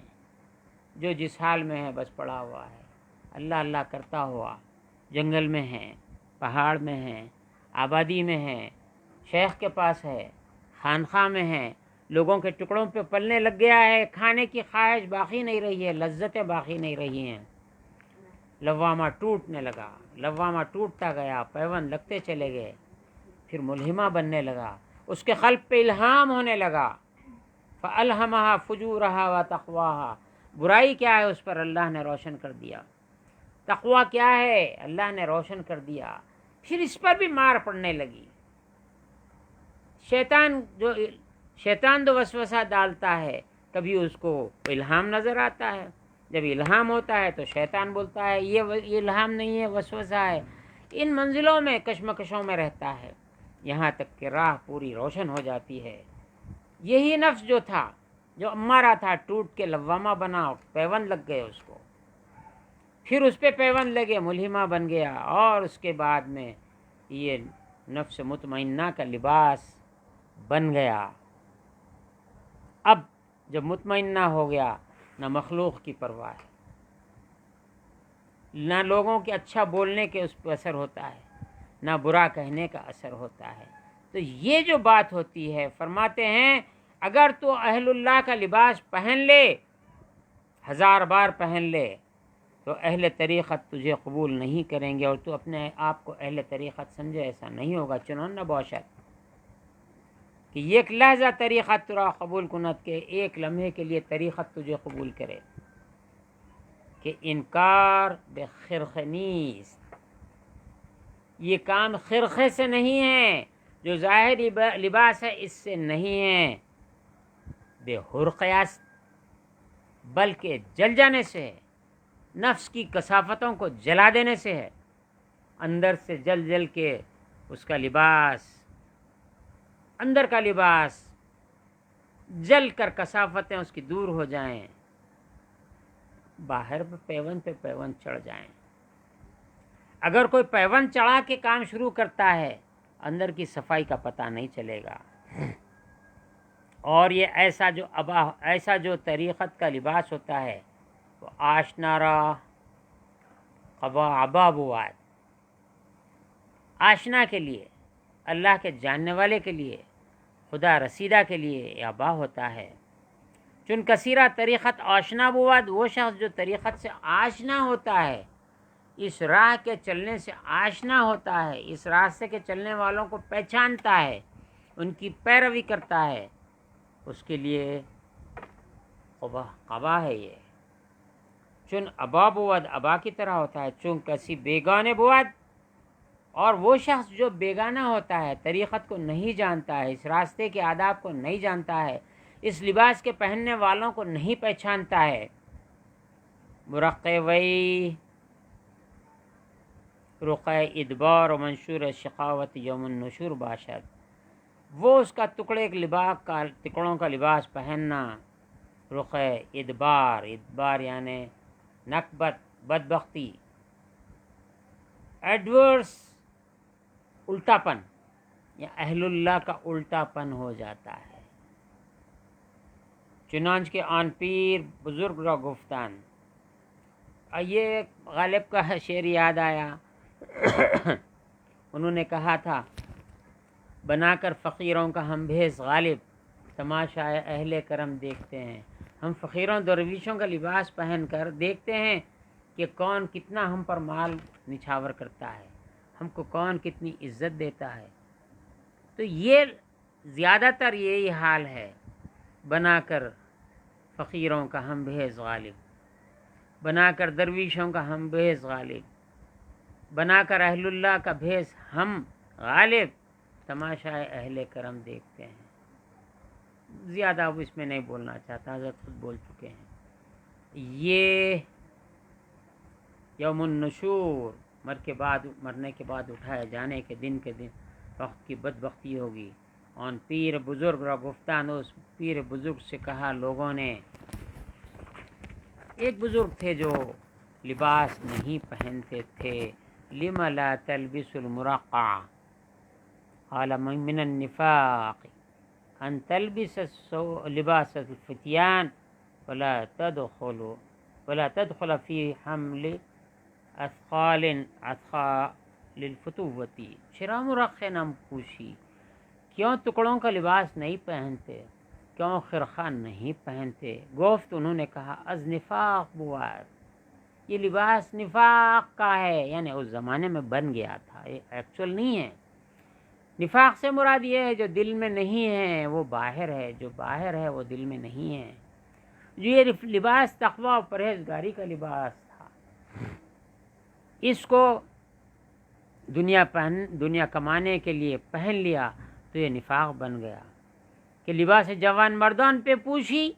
جو جس حال میں ہے بس پڑا ہوا ہے، اللہ اللہ کرتا ہوا جنگل میں ہے، پہاڑ میں ہے، آبادی میں ہے، شیخ کے پاس ہے، خانقاہ میں ہے، لوگوں کے ٹکڑوں پہ پلنے لگ گیا ہے. کھانے کی خواہش باقی نہیں رہی ہے، لذتیں باقی نہیں رہی ہیں. لوامہ ٹوٹنے لگا، لوامہ ٹوٹتا گیا، پیون لگتے چلے گئے. پھر ملہمہ بننے لگا، اس کے قلب پہ الہام ہونے لگا. فَأَلْهَمَهَا فُجُورَهَا وَتَقْوَاهَا. برائی کیا ہے اس پر اللہ نے روشن کر دیا، تقویٰ کیا ہے اللہ نے روشن کر دیا. پھر اس پر بھی مار پڑنے لگی. شیطان جو وسوسہ ڈالتا ہے، کبھی اس کو الہام نظر آتا ہے. جب الہام ہوتا ہے تو شیطان بولتا ہے یہ الہام نہیں ہے، وسوسہ ہے. ان منزلوں میں کشمکشوں میں رہتا ہے، یہاں تک کہ راہ پوری روشن ہو جاتی ہے. یہی نفس جو تھا، جو امارہ تھا، ٹوٹ کے لوامہ بنا، پیون لگ گئے اس کو. پھر اس پہ پیون لگے، ملہمہ بن گیا. اور اس کے بعد میں یہ نفس مطمئنہ کا لباس بن گیا. اب جب مطمئنہ ہو گیا، نہ مخلوق کی پرواہ ہے، نہ لوگوں کے اچھا بولنے کے اس پہ اثر ہوتا ہے، نہ برا کہنے کا اثر ہوتا ہے. تو یہ جو بات ہوتی ہے، فرماتے ہیں اگر تو اہل اللہ کا لباس پہن لے، 1000 بار پہن لے، تو اہل طریقت تجھے قبول نہیں کریں گے، اور تو اپنے آپ کو اہل طریقت سمجھے، ایسا نہیں ہوگا. چنان باشد کہ ایک لحظہ طریقت ترا قبول کنت، کے ایک لمحے کے لیے طریقت تجھے قبول کرے. کہ انکار بے خرخ نیست، یہ کام خرخے سے نہیں ہے، جو ظاہری لباس ہے اس سے نہیں ہے، بے حرقیاست، بلکہ جل جانے سے ہے، نفس کی کثافتوں کو جلا دینے سے ہے. اندر سے جل جل کے اس کا لباس، اندر کا لباس جل کر کثافتیں اس کی دور ہو جائیں، باہر پہ پیون چڑھ جائیں. اگر کوئی پیون چڑھا کے کام شروع کرتا ہے، اندر کی صفائی کا پتہ نہیں چلے گا. اور یہ ایسا جو طریقت کا لباس ہوتا ہے، وہ آشنا را عبا بواد، آشنا کے لیے، اللہ کے جاننے والے کے لیے، خدا رسیدہ کے لیے عبا ہوتا ہے. چون کثیرہ طریقت آشنا بواد، وہ شخص جو طریقت سے آشنا ہوتا ہے، اس راہ کے چلنے سے آشنا ہوتا ہے، اس راستے کے چلنے والوں کو پہچانتا ہے، ان کی پیروی کرتا ہے، اس کے لیے قبا ہے یہ. چون ابا بود ابا کی طرح ہوتا ہے، چون کسی بیگانے بود. اور وہ شخص جو بیگانہ ہوتا ہے، طریقت کو نہیں جانتا ہے، اس راستے کے آداب کو نہیں جانتا ہے، اس لباس کے پہننے والوں کو نہیں پہچانتا ہے، مرقوی رقع ادبار و منشور شقاوت یوم النشور باشد. وہ اس کا ٹکڑوں کا لباس پہننا، رقع ادبار یعنی نکبت، بدبختی، ایڈورس، الٹا پن، یا اہل اللہ کا الٹا پن ہو جاتا ہے. چنانچہ کے آن پیر بزرگ را گفتان. یہ غالب کا شعر یاد آیا. انہوں نے کہا تھا بنا کر فقیروں کا ہم بھیس غالب تماشا اہل کرم دیکھتے ہیں۔ ہم فقیروں درویشوں کا لباس پہن کر دیکھتے ہیں کہ کون کتنا ہم پر مال نچھاور کرتا ہے، ہم کو کون کتنی عزت دیتا ہے۔ تو یہ زیادہ تر یہی حال ہے، بنا کر فقیروں کا ہم بھیس غالب، بنا کر درویشوں کا ہم بھیس غالب، بنا کر اہل اللہ کا بھیس ہم غالب تماشا اہل کرم دیکھتے ہیں۔ زیادہ اب اس میں نہیں بولنا چاہتا، حضرت خود بول چکے ہیں۔ یہ یوم النشور، مرنے کے بعد اٹھائے جانے کے دن وقت کی بدبختی ہوگی۔ اور پیر بزرگ را گفتان، اس پیر بزرگ سے کہا لوگوں نے، ایک بزرگ تھے جو لباس نہیں پہنتے تھے، لم لا تلبس المرقع قال من النفاق ان تلبس لباس الفتيان ولا تدخل في حمل اثقال الفتوة شرا مرخع نم پوشی، کیوں ٹکڑوں کا لباس نہیں پہنتے، کیوں خرقہ نہیں پہنتے؟ گفت، انہوں نے کہا، از نفاق بواد، یہ لباس نفاق کا ہے، یعنی اس زمانے میں بن گیا تھا، یہ ایکچول نہیں ہے۔ نفاق سے مراد یہ ہے جو دل میں نہیں ہے وہ باہر ہے، جو باہر ہے وہ دل میں نہیں ہے۔ جو یہ لباس تقوی و پرہیزگاری کا لباس تھا، اس کو دنیا کمانے کے لیے پہن لیا تو یہ نفاق بن گیا کہ لباس جوان مردان پہ پوشی۔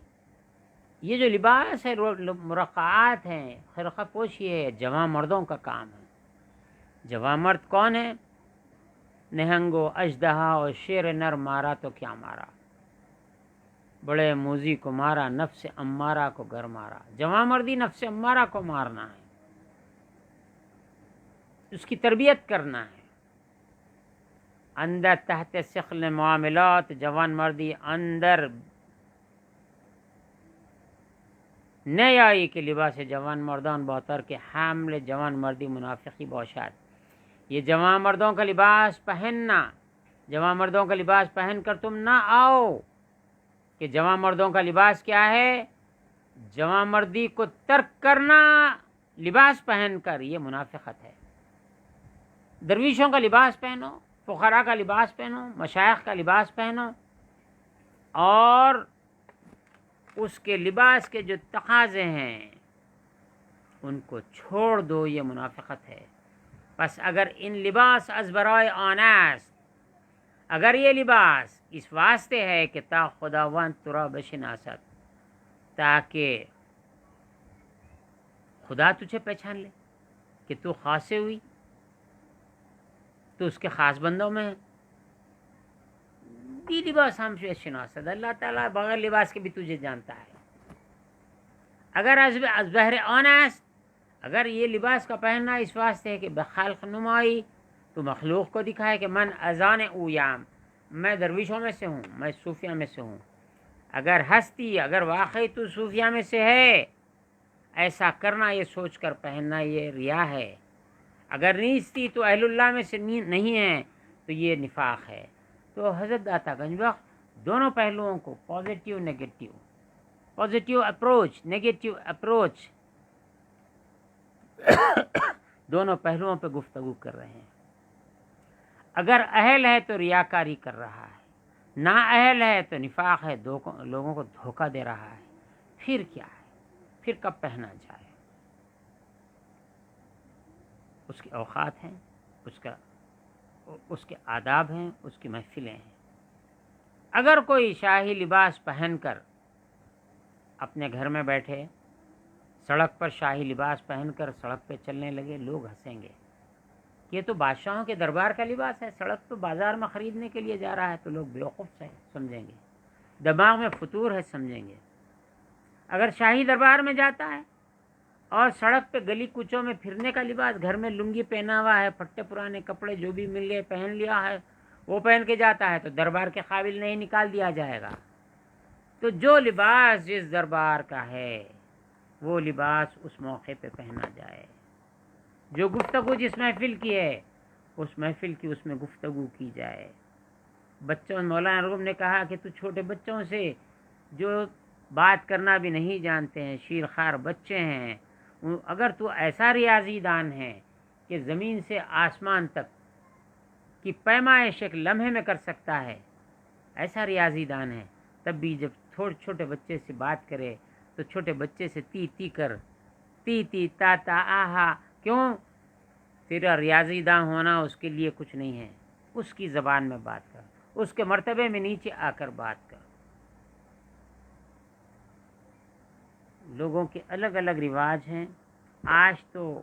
یہ جو لباس ہے، مرقعات ہیں، خرقہ پوشی ہے، جوان مردوں کا کام ہے۔ جوان مرد کون ہے؟ نہنگو اژدہا اور شیر نر مارا تو کیا مارا، بڑے موذی کو مارا، نفس امارہ کو گر مارا۔ جوان مردی نفس امارہ کو مارنا ہے، اس کی تربیت کرنا ہے۔ اندر تحت ثقل معاملات، جوان مردی اندر نہیں آئی کہ لباس جوان مردان بہتر کے حامل جوان مردی منافقی باشد۔ یہ جوان مردوں کا لباس پہننا، جوان مردوں کا لباس پہن کر تم نہ آؤ کہ جوان مردوں کا لباس کیا ہے؟ جوان مردی کو ترک کرنا لباس پہن کر، یہ منافقت ہے۔ درویشوں کا لباس پہنو، فقراء کا لباس پہنو، مشائخ کا لباس پہنو، اور اس کے لباس کے جو تقاضے ہیں ان کو چھوڑ دو، یہ منافقت ہے۔ پس اگر ان لباس از برائے آنست، اگر یہ لباس اس واسطے ہے کہ تا خداوند ترا بشناسد، تاکہ خدا تجھے پہچان لے کہ تو خاصے ہوئی، تو اس کے خاص بندوں میں ہے، یہ لباس ہم سے شناسد، اللہ تعالیٰ بغیر لباس کے بھی تجھے جانتا ہے۔ اگر از بہر آنست، اگر یہ لباس کا پہننا اس واسطے ہے کہ بخلق نمائی، تو مخلوق کو دکھائے کہ من ازان اویام، میں درویشوں میں سے ہوں، میں صوفیہ میں سے ہوں۔ اگر ہستی، اگر واقعی تو صوفیہ میں سے ہے، ایسا کرنا، یہ سوچ کر پہننا، یہ ریا ہے۔ اگر نیستی تو اہل اللہ میں سے نہیں ہے تو یہ نفاق ہے۔ تو حضرت داتا گنج بخش دونوں پہلوؤں کو، positive negative, positive approach, negative approach, دونوں پہلوؤں پہ گفتگو کر رہے ہیں۔ اگر اہل ہے تو ریاکاری کر رہا ہے، نا اہل ہے تو نفاق ہے، لوگوں کو دھوکہ دے رہا ہے۔ پھر کیا ہے؟ پھر کب پہنا جائے؟ اس کے اوقات ہیں، اس کے آداب ہیں، اس کی محفلیں ہیں۔ اگر کوئی شاہی لباس پہن کر اپنے گھر میں بیٹھے، سڑک پر شاہی لباس پہن کر سڑک پہ چلنے لگے، لوگ ہنسیں گے، یہ تو بادشاہوں کے دربار کا لباس ہے، سڑک پہ بازار میں خریدنے کے لیے جا رہا ہے، تو لوگ بیوقوف سے سمجھیں گے، دماغ میں فطور ہے سمجھیں گے۔ اگر شاہی دربار میں جاتا ہے اور سڑک پہ گلی کوچوں میں پھرنے کا لباس، گھر میں لنگی پہنا ہوا ہے، پھٹے پرانے کپڑے جو بھی مل گئے پہن لیا ہے، وہ پہن کے جاتا ہے، تو دربار کے قابل نہیں، نکال دیا جائے گا۔ تو جو لباس جس دربار کا ہے وہ لباس اس موقع پہ پہنا جائے۔ جو گفتگو جس محفل کی ہے، اس محفل کی اس میں گفتگو کی جائے۔ بچوں مولانا روم نے کہا کہ تو چھوٹے بچوں سے جو بات کرنا بھی نہیں جانتے ہیں، شیر خوار بچے ہیں، اگر تو ایسا ریاضی دان ہے کہ زمین سے آسمان تک کی پیمائش ایک لمحے میں کر سکتا ہے، ایسا ریاضی دان ہے، تب بھی جب چھوٹے بچے سے بات کرے تو چھوٹے بچے سے تی تی کر، تی تی تا تا آہا، کیوں؟ تیرا ریاضی داں ہونا اس کے لیے کچھ نہیں ہے، اس کی زبان میں بات کر، اس کے مرتبے میں نیچے آ کر بات کر۔ لوگوں کے الگ الگ رواج ہیں۔ آج تو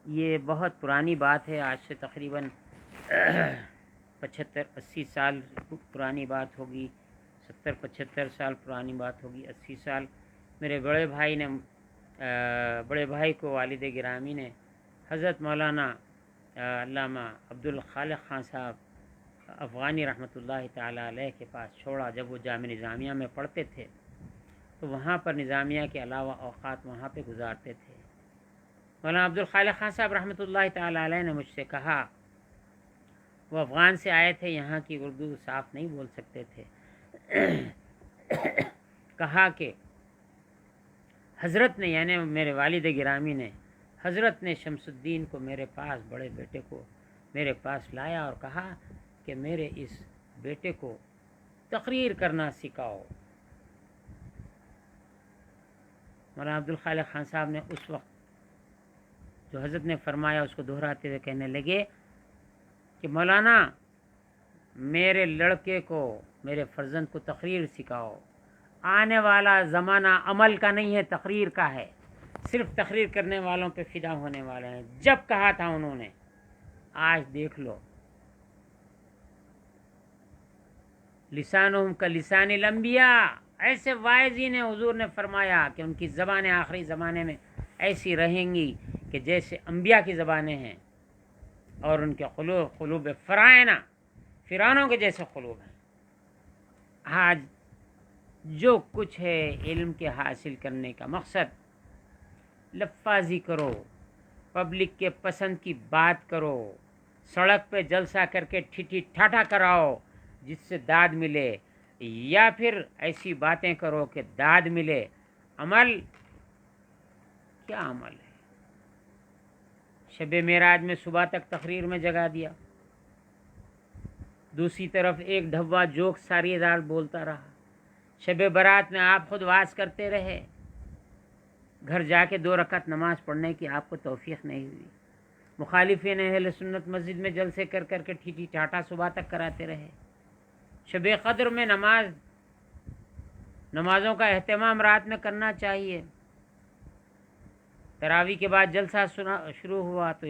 یہ بہت پرانی بات ہے، آج سے تقریباً 75-80 سال پرانی بات ہوگی، 70-75 سال پرانی بات ہوگی، 80 سال۔ میرے بڑے بھائی کو والد گرامی نے حضرت مولانا علامہ عبدالخالق خان صاحب افغانی رحمۃ اللہ تعالیٰ علیہ کے پاس چھوڑا۔ جب وہ جامعہ نظامیہ میں پڑھتے تھے تو وہاں پر نظامیہ کے علاوہ اوقات وہاں پہ گزارتے تھے۔ مولانا عبدالخالق خان صاحب رحمۃ اللہ تعالیٰ علیہ نے مجھ سے کہا، وہ افغان سے آئے تھے، یہاں کی اردو صاف نہیں بول سکتے تھے، کہا کہ حضرت نے، یعنی میرے والد گرامی نے، حضرت نے شمس الدین کو میرے پاس، بڑے بیٹے کو میرے پاس لایا اور کہا کہ میرے اس بیٹے کو تقریر کرنا سکھاؤ۔ مولانا عبدالخالق خان صاحب نے اس وقت جو حضرت نے فرمایا اس کو دہراتے ہوئے کہنے لگے کہ مولانا میرے لڑکے کو، میرے فرزند کو تقریر سکھاؤ۔ آنے والا زمانہ عمل کا نہیں ہے، تقریر کا ہے، صرف تقریر کرنے والوں پہ فدا ہونے والے ہیں۔ جب کہا تھا انہوں نے، آج دیکھ لو، لسانہم کا لسان الانبیاء، ایسے واعظین ہیں، حضور نے فرمایا کہ ان کی زبانیں آخری زمانے میں ایسی رہیں گی کہ جیسے انبیاء کی زبانیں ہیں، اور ان کے قلوب فرعونوں کے جیسے قلوب ہیں۔ آج جو کچھ ہے علم کے حاصل کرنے کا مقصد، لفاظی کرو، پبلک کے پسند کی بات کرو، سڑک پہ جلسہ کر کے ٹھٹی ٹھاٹا کراؤ جس سے داد ملے، یا پھر ایسی باتیں کرو کہ داد ملے۔ عمل کیا عمل ہے؟ شب معراج میں صبح تک تقریر میں جگا دیا، دوسری طرف ایک ڈھوا جوک ساری رات بولتا رہا، شب برات میں آپ خود واز کرتے رہے، گھر جا کے 2 رکعت نماز پڑھنے کی آپ کو توفیق نہیں ہوئی، مخالفین اہل سنت مسجد میں جلسے کر کر کے ٹھیٹھی ٹاٹا صبح تک کراتے رہے۔ شب قدر میں نمازوں کا اہتمام رات میں کرنا چاہیے۔ تراویح کے بعد جلسہ شروع ہوا تو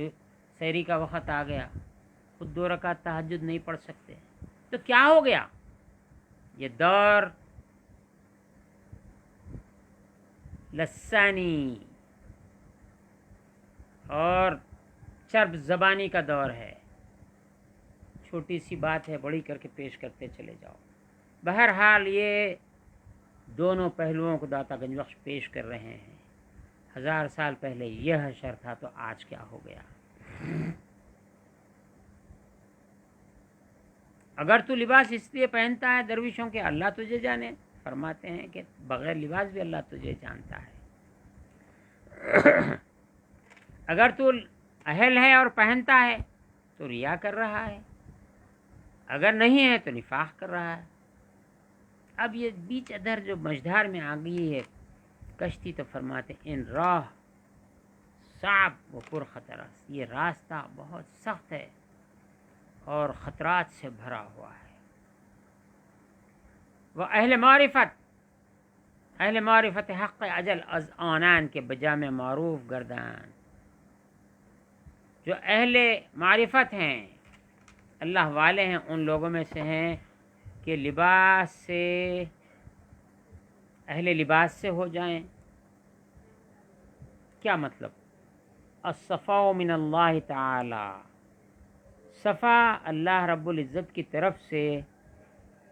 سحری کا وقت آ گیا، خود 2 رکعت تہجد نہیں پڑھ سکتے، تو کیا ہو گیا؟ یہ دور لسانی اور چرب زبانی کا دور ہے۔ چھوٹی سی بات ہے بڑی کر کے پیش کرتے چلے جاؤ۔ بہرحال یہ دونوں پہلوؤں کو داتا گنج بخش پیش کر رہے ہیں۔ 1000 سال پہلے یہ حشر تھا تو آج کیا ہو گیا؟ اگر تو لباس اس لیے پہنتا ہے درویشوں کے، اللہ تجھے جانے، فرماتے ہیں کہ بغیر لباس بھی اللہ تجھے جانتا ہے۔ اگر تو اہل ہے اور پہنتا ہے تو ریا کر رہا ہے، اگر نہیں ہے تو نفاق کر رہا ہے۔ اب یہ بیچ ادھر جو مجدھار میں آ گئی ہے کشتی، تو فرماتے ان راہ صعب و پر خطر، یہ راستہ بہت سخت ہے اور خطرات سے بھرا ہوا ہے۔ وہ اہل معرفت حق اجل از آنان کے بجا میں معروف گردان، جو اہل معرفت ہیں، اللہ والے ہیں، ان لوگوں میں سے ہیں کہ لباس سے، اہل لباس سے ہو جائیں۔ کیا مطلب؟ الصفاء من اللہ تعالی، صفا اللہ رب العزت کی طرف سے،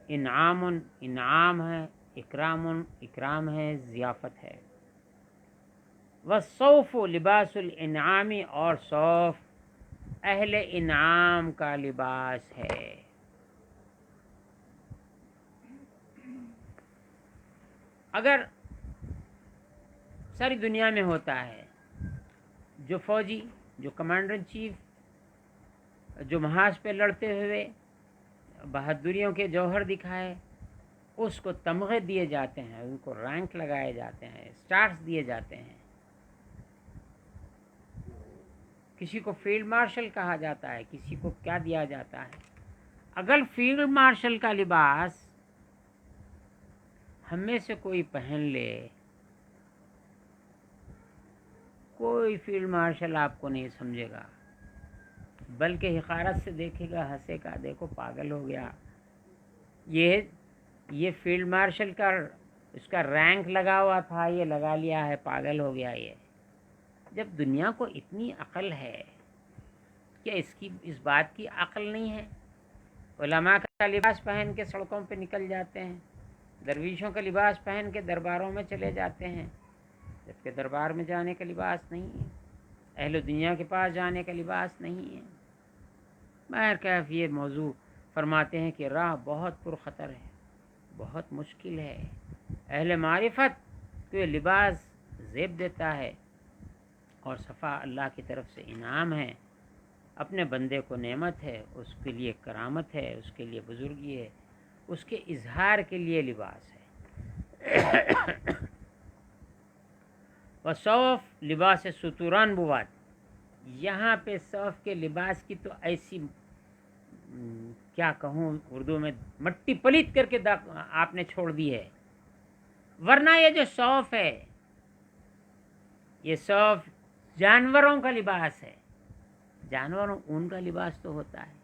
انعام ہے، اکرام ہے، ضیافت ہے۔ والصوف لباس الانعام، اور صوف اہل انعام کا لباس ہے۔ اگر ساری دنیا میں ہوتا ہے جو فوجی، جو کمانڈر ان چیف، جو محاذ پہ لڑتے ہوئے بہادریوں کے جوہر دکھائے، اس کو تمغے دیے جاتے ہیں، ان کو رینک لگائے جاتے ہیں، اسٹارز دیے جاتے ہیں، کسی کو فیلڈ مارشل کہا جاتا ہے، کسی کو کیا دیا جاتا ہے۔ اگر فیلڈ مارشل کا لباس ہم میں سے کوئی پہن لے، کوئی فیلڈ مارشل آپ کو نہیں سمجھے گا، بلکہ حقارت سے دیکھے گا، ہنسے گا، دیکھو پاگل ہو گیا، یہ فیلڈ مارشل کا اس کا رینک لگا ہوا تھا، یہ لگا لیا ہے، پاگل ہو گیا یہ۔ جب دنیا کو اتنی عقل ہے، کیا اس بات کی عقل نہیں ہے؟ علماء کا لباس پہن کے سڑکوں پہ نکل جاتے ہیں، درویشوں کا لباس پہن کے درباروں میں چلے جاتے ہیں، جبکہ دربار میں جانے کا لباس نہیں ہے، اہل دنیا کے پاس جانے کا لباس نہیں ہے۔ بہرکیف یہ موضوع فرماتے ہیں کہ راہ بہت پرخطر ہے، بہت مشکل ہے۔ اہل معرفت کو یہ لباس زیب دیتا ہے، اور صفا اللہ کی طرف سے انعام ہے، اپنے بندے کو نعمت ہے، اس کے لیے کرامت ہے، اس کے لیے بزرگی ہے، اس کے اظہار کے لیے لباس ہے۔ وصوف لباس ستوران بود، یہاں پہ صوف کے لباس کی تو ایسی کیا کہوں اردو میں، مٹی پلیت کر کے آپ نے چھوڑ دی ہے۔ ورنہ یہ جو صوف ہے، یہ صوف جانوروں کا لباس ہے، جانوروں اون کا لباس تو ہوتا ہے،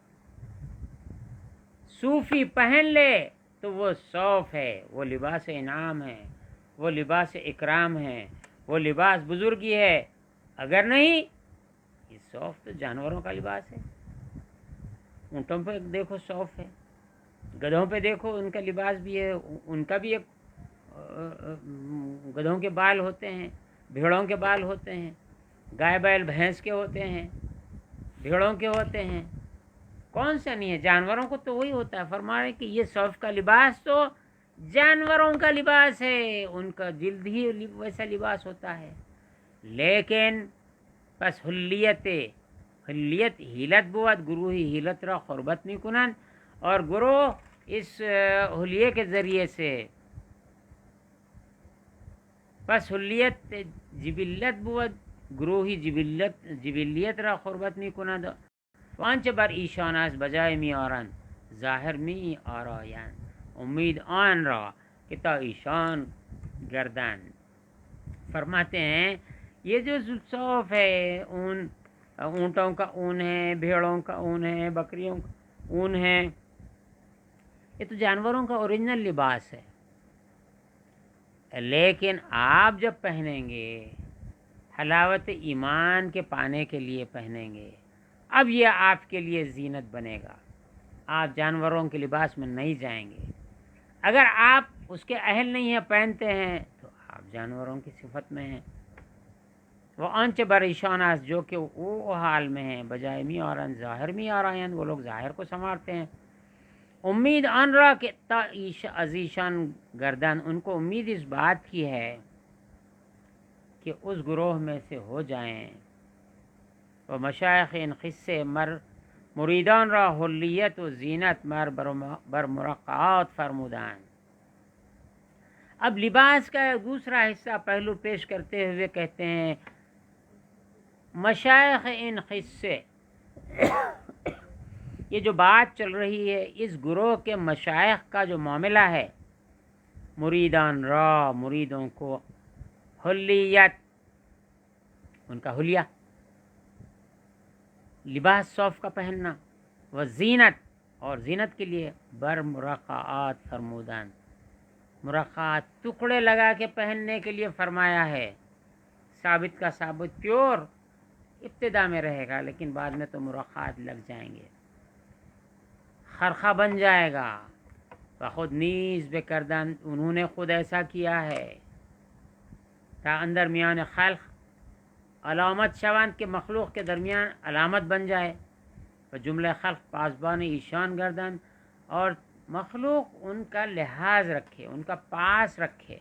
صوفی پہن لے تو وہ صوف ہے، وہ لباس انعام ہے، وہ لباس اکرام ہے، وہ لباس بزرگی ہے۔ اگر نہیں، یہ صوف تو جانوروں کا لباس ہے۔ اونٹوں پہ دیکھو صوف ہے، گدھوں پہ دیکھو ان کا لباس بھی ہے، ان کا بھی ایک گدھوں کے بال ہوتے ہیں، بھیڑوں کے بال ہوتے ہیں، گائے بیل بھینس کے ہوتے ہیں، بھیڑوں کے ہوتے ہیں، کون سا نہیں ہے؟ جانوروں کو تو وہی ہوتا ہے۔ فرما رہے کہ یہ صوف کا لباس تو جانوروں کا لباس ہے، ان کا جلد ہی ویسا لباس ہوتا ہے۔ لیکن پس حلیت ہیلت بود، گروہی ہیلت را قربت نہیں کنن، اور گروہ اس حلیے کے ذریعے سے، پس حلیت جبلت بود، گروہی جبلیت را قربت می کند، وانچه بر ایشان از بجای می آرند ظاهر می آرایند، امید آن را کہ تا ایشان گردن۔ فرماتے ہیں یہ جو صوف ہے، اونٹوں کا اون ہے، بھیڑوں کا اون ہے، بکریوں کا اون ہے، یہ تو جانوروں کا اوریجنل لباس ہے، لیکن آپ جب پہنیں گے حلاوت ایمان کے پانے کے لیے پہنیں گے، اب یہ آپ کے لیے زینت بنے گا، آپ جانوروں کے لباس میں نہیں جائیں گے۔ اگر آپ اس کے اہل نہیں ہیں، پہنتے ہیں، تو آپ جانوروں کی صفت میں ہیں۔ وہ آنچ بریشان است، جو کہ وہ حال میں ہیں، بجائے می آرن ظاہر می آرائن، وہ لوگ ظاہر کو سنوارتے ہیں۔ امید آن را کہ تا ازیشان گردن، ان کو امید اس بات کی ہے کہ اس گروہ میں سے ہو جائیں۔ و مشایخ ان قصے مریدان را حلیت و زینت بر مرقعات فرمودان۔ اب لباس کا دوسرا حصہ پہلو پیش کرتے ہوئے کہتے ہیں مشایخ ان قصے، یہ جو بات چل رہی ہے اس گروہ کے مشایخ کا جو معاملہ ہے، مریدان را، مریدوں کو، حلیت، ان کا حلیہ لباس صوف کا پہننا، و زینت، اور زینت کے لیے بر مرقعات فرمودان، مرقعات ٹکڑے لگا کے پہننے کے لیے فرمایا ہے۔ ثابت کا ثابت پیور ابتدا میں رہے گا، لیکن بعد میں تو مرقعات لگ جائیں گے، خرخہ بن جائے گا۔ خود نیز بکردن، انہوں نے خود ایسا کیا ہے، تا اندر میان خلق علامت شوند، کے مخلوق کے درمیان علامت بن جائے، و جملہ خلق پاسبان ایشان گردن، اور مخلوق ان کا لحاظ رکھے، ان کا پاس رکھے،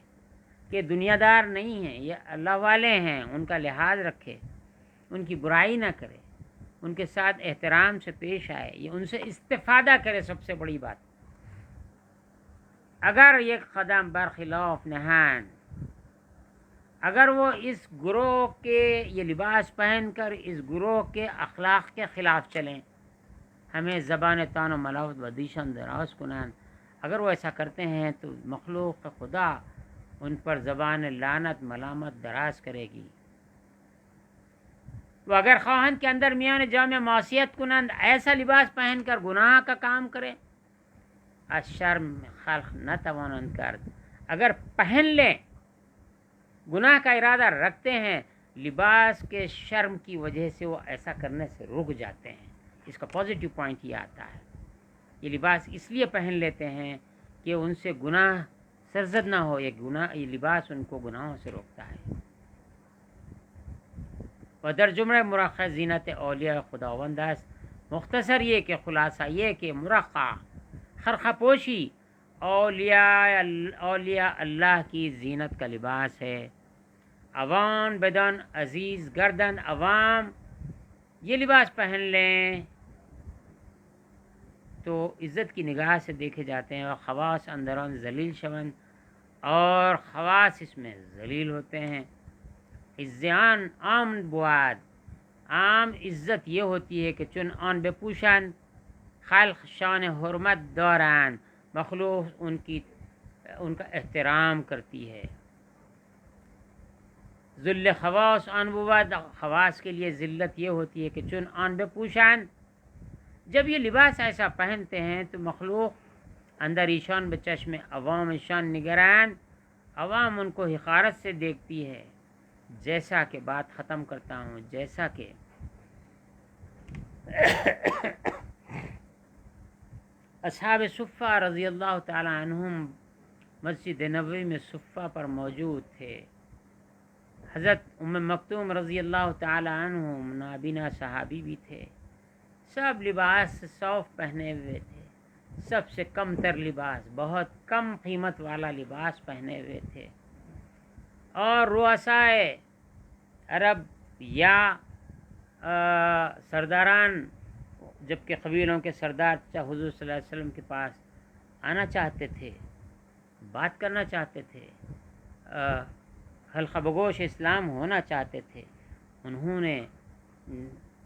کہ دنیا دار نہیں ہیں، یہ اللہ والے ہیں، ان کا لحاظ رکھے، ان کی برائی نہ کرے، ان کے ساتھ احترام سے پیش آئے، یہ ان سے استفادہ کرے۔ سب سے بڑی بات، اگر یہ قدم برخلاف نہان، اگر وہ اس گروہ کے یہ لباس پہن کر اس گروہ کے اخلاق کے خلاف چلیں، ہمیں زبان تان و ملاوت و دیشان دراز کنان، اگر وہ ایسا کرتے ہیں تو مخلوق خدا ان پر زبان لعنت ملامت دراز کرے گی۔ وہ اگر خواہن کے اندر میان جامع معصیت کنند، ایسا لباس پہن کر گناہ کا کام کرے، از شرم خلق نہ توانند کرد، اگر پہن لیں گناہ کا ارادہ رکھتے ہیں، لباس کے شرم کی وجہ سے وہ ایسا کرنے سے رک جاتے ہیں۔ اس کا پازیٹیو پوائنٹ یہ آتا ہے، یہ لباس اس لیے پہن لیتے ہیں کہ ان سے گناہ سرزد نہ ہو، یہ لباس ان کو گناہوں سے روکتا ہے۔ و در جملہ مرخع زینت اولیاء خداوند است، مختصر یہ کہ خلاصہ یہ کہ مرخع خرقہ پوشی اولیاء اللہ کی زینت کا لباس ہے۔ عوام بدن عزیز گردن، عوام یہ لباس پہن لیں تو عزت کی نگاہ سے دیکھے جاتے ہیں، اور خواص اندران ذلیل شوند، اور خواص اس میں ذلیل ہوتے ہیں۔ عزیان عام بواد، عام عزت یہ ہوتی ہے کہ چون آن بپوشند خلق شان حرمت دارند، مخلوق ان کا احترام کرتی ہے۔ ذل خواص آن بود، خواص کے لیے ذلت یہ ہوتی ہے کہ چون آن بپوشند، جب یہ لباس ایسا پہنتے ہیں تو مخلوق اندر ایشان بچشم عوام ایشان نگران، عوام ان کو حقارت سے دیکھتی ہے۔ جیسا کہ بات ختم کرتا ہوں، جیسا کہ اصحاب صفہ رضی اللہ تعالی عنہم مسجد نبوی میں صفہ پر موجود تھے۔ حضرت ام مکتوم رضی اللہ تعالی عنہم نابینا صحابی بھی تھے، سب لباس صوف پہنے ہوئے تھے، سب سے کم تر لباس، بہت کم قیمت والا لباس پہنے ہوئے تھے، اور رؤسائے عرب یا سرداران، جبکہ قبیلوں کے سردار حضور صلی اللہ علیہ وسلم کے پاس آنا چاہتے تھے، بات کرنا چاہتے تھے، حلقہ بگوش اسلام ہونا چاہتے تھے، انہوں نے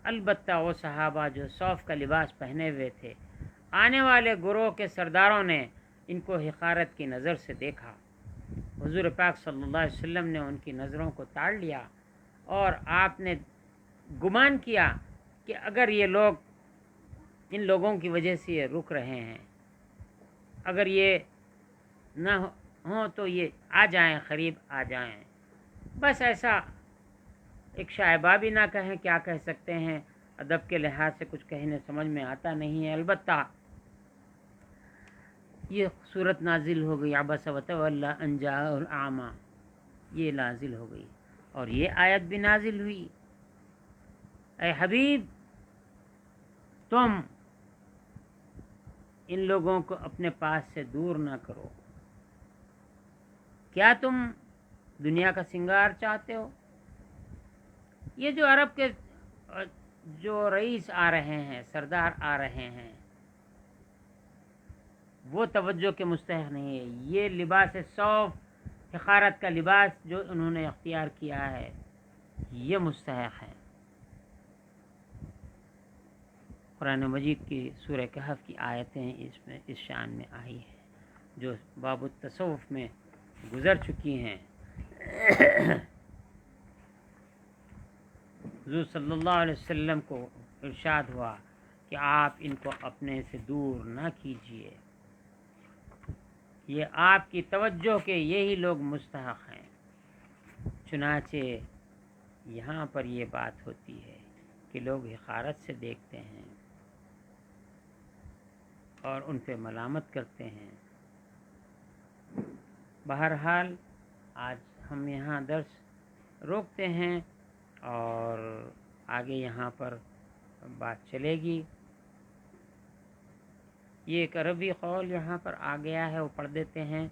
البتہ وہ صحابہ جو صوف کا لباس پہنے ہوئے تھے، آنے والے گروہ کے سرداروں نے ان کو حقارت کی نظر سے دیکھا۔ حضور پاک صلی اللہ علیہ وسلم نے ان کی نظروں کو تاڑ لیا، اور آپ نے گمان کیا کہ اگر یہ لوگ ان لوگوں کی وجہ سے یہ رک رہے ہیں، اگر یہ نہ ہوں تو یہ آ جائیں، قریب آ جائیں۔ بس ایسا ایک شائبہ بھی نہ کہیں، کیا کہہ سکتے ہیں، ادب کے لحاظ سے کچھ کہنے سمجھ میں آتا نہیں ہے۔ البتہ یہ صورت نازل ہو گئی، عبس وتولی ان جاءہ الاعمی، یہ نازل ہو گئی، اور یہ آیت بھی نازل ہوئی، اے حبیب تم ان لوگوں کو اپنے پاس سے دور نہ کرو، کیا تم دنیا کا سنگار چاہتے ہو؟ یہ جو عرب کے جو رئیس آ رہے ہیں، سردار آ رہے ہیں، وہ توجہ کے مستحق نہیں ہے۔ یہ لباس صوف، حقارت کا لباس جو انہوں نے اختیار کیا ہے، یہ مستحق ہے۔ قرآن مجید کی سورہ کہف کی آیتیں اس میں اس شان میں آئی ہیں جو باب التصوف میں گزر چکی ہیں۔ حضور صلی اللہ علیہ وسلم کو ارشاد ہوا کہ آپ ان کو اپنے سے دور نہ کیجیے، یہ آپ کی توجہ کے یہی لوگ مستحق ہیں۔ چنانچہ یہاں پر یہ بات ہوتی ہے کہ لوگ حقارت سے دیکھتے ہیں اور ان پہ ملامت کرتے ہیں۔ بہرحال آج ہم یہاں درس روکتے ہیں، اور آگے یہاں پر بات چلے گی۔ یہ ایک عربی قول یہاں پر آ گیا ہے، وہ پڑھ دیتے ہیں۔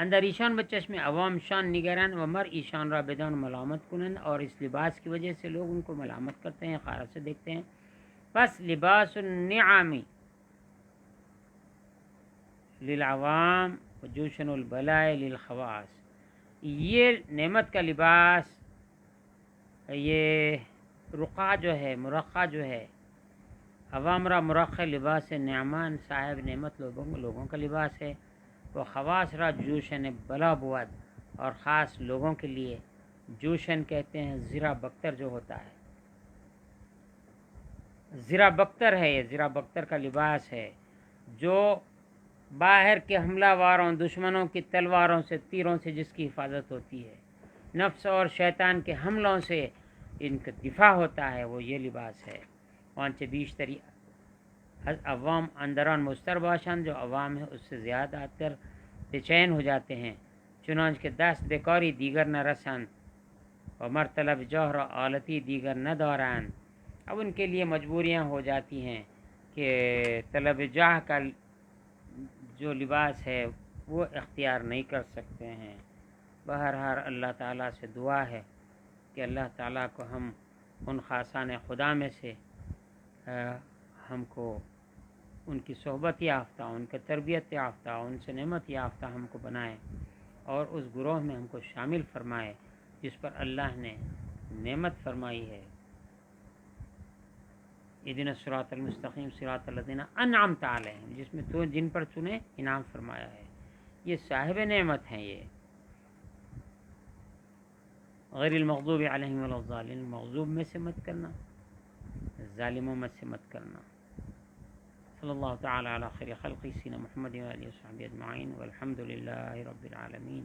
اندر ایشان بچش میں عوام شان نگران و مر ایشان را بدان ملامت کنند، اور اس لباس کی وجہ سے لوگ ان کو ملامت کرتے ہیں، خارج سے دیکھتے ہیں. بس لباس النعم للعوام و جوشن البلاء للخواص، یہ نعمت کا لباس، یہ رقع جو ہے، مرقع جو ہے، عوام را مرقع لباس نعمان صاحب نعمت لوگوں کا لباس ہے. وہ خواص را جوشن بلا بود، اور خاص لوگوں کے لیے جوشن کہتے ہیں زرہ بختر جو ہوتا ہے، زرہ بختر ہے، یہ زرہ بختر کا لباس ہے جو باہر کے حملہ واروں، دشمنوں کی تلواروں سے، تیروں سے جس کی حفاظت ہوتی ہے، نفس اور شیطان کے حملوں سے ان کا دفاع ہوتا ہے، وہ یہ لباس ہے. وانچہ بیشتری از عوام اندران مستر باشند، جو عوام ہے اس سے زیادہ تر بے چین ہو جاتے ہیں، چنانچہ کہ دست بیکاری دیگر نہ رسند و مرطلب جوہر و آلتی دیگر نہ دارند. اب ان کے لیے مجبوریاں ہو جاتی ہیں کہ طلب جاہ کا جو لباس ہے وہ اختیار نہیں کر سکتے ہیں. بہرحال اللہ تعالیٰ سے دعا ہے کہ اللہ تعالیٰ کو ہم ان خاصان خدا میں سے ہم کو ان کی صحبت یافتہ، ان کے تربیت یافتہ، ان سے نعمت یافتہ ہم کو بنائے، اور اس گروہ میں ہم کو شامل فرمائے جس پر اللہ نے نعمت فرمائی ہے. اہدنا الصراط المستقیم صراط الذین انعمت علیہم، جس میں تو جن پر تو نے انعام فرمایا ہے، یہ صاحب نعمت ہیں. یہ غیر المغضوب علیہم ولا الضالین، مغضوب میں سے مت کرنا، ظالموں میں سے مت کرنا. صلی اللہ تعالی علی خیر خلقی سیدنا محمد و آلہ و صحبہ اجمعین والحمد للہ رب العالمین.